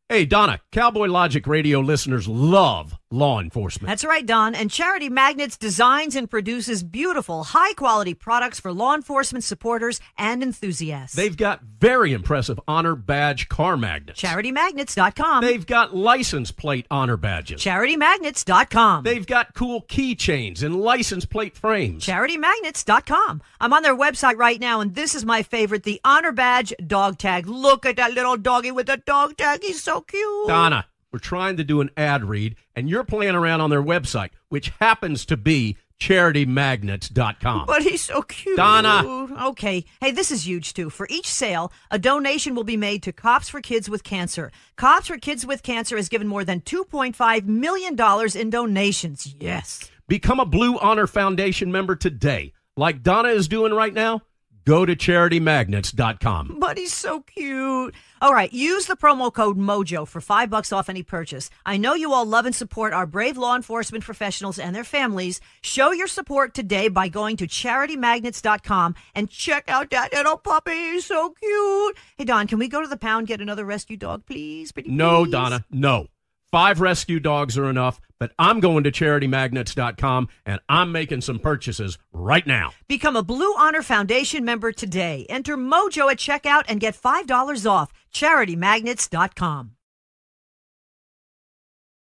Hey, Donna, Cowboy Logic Radio listeners love law enforcement. That's right, Don. And Charity Magnets designs and produces beautiful, high-quality products for law enforcement supporters and enthusiasts. They've got very impressive honor badge car magnets. CharityMagnets.com. They've got license plate honor badges. CharityMagnets.com. They've got cool keychains and license plate frames. CharityMagnets.com. I'm on their website right now, and this is my favorite, the Honor Badge dog tag. Look at that little doggy with the dog tag. He's so cute. Donna, we're trying to do an ad read, and you're playing around on their website, which happens to be CharityMagnets.com. But he's so cute. Donna. Okay. Hey, this is huge, too. For each sale, a donation will be made to Cops for Kids with Cancer. Cops for Kids with Cancer has given more than $2.5 million in donations. Yes. Become a Blue Honor Foundation member today. Like Donna is doing right now, go to CharityMagnets.com. But he's so cute. All right, use the promo code MOJO for $5 off any purchase. I know you all love and support our brave law enforcement professionals and their families. Show your support today by going to CharityMagnets.com and check out that little puppy. He's so cute. Hey, Don, can we go to the pound, get another rescue dog, please? Pretty No, please? Donna, no. 5 rescue dogs are enough, but I'm going to CharityMagnets.com, and I'm making some purchases right now. Become a Blue Honor Foundation member today. Enter MOJO at checkout and get $5 off. CharityMagnets.com.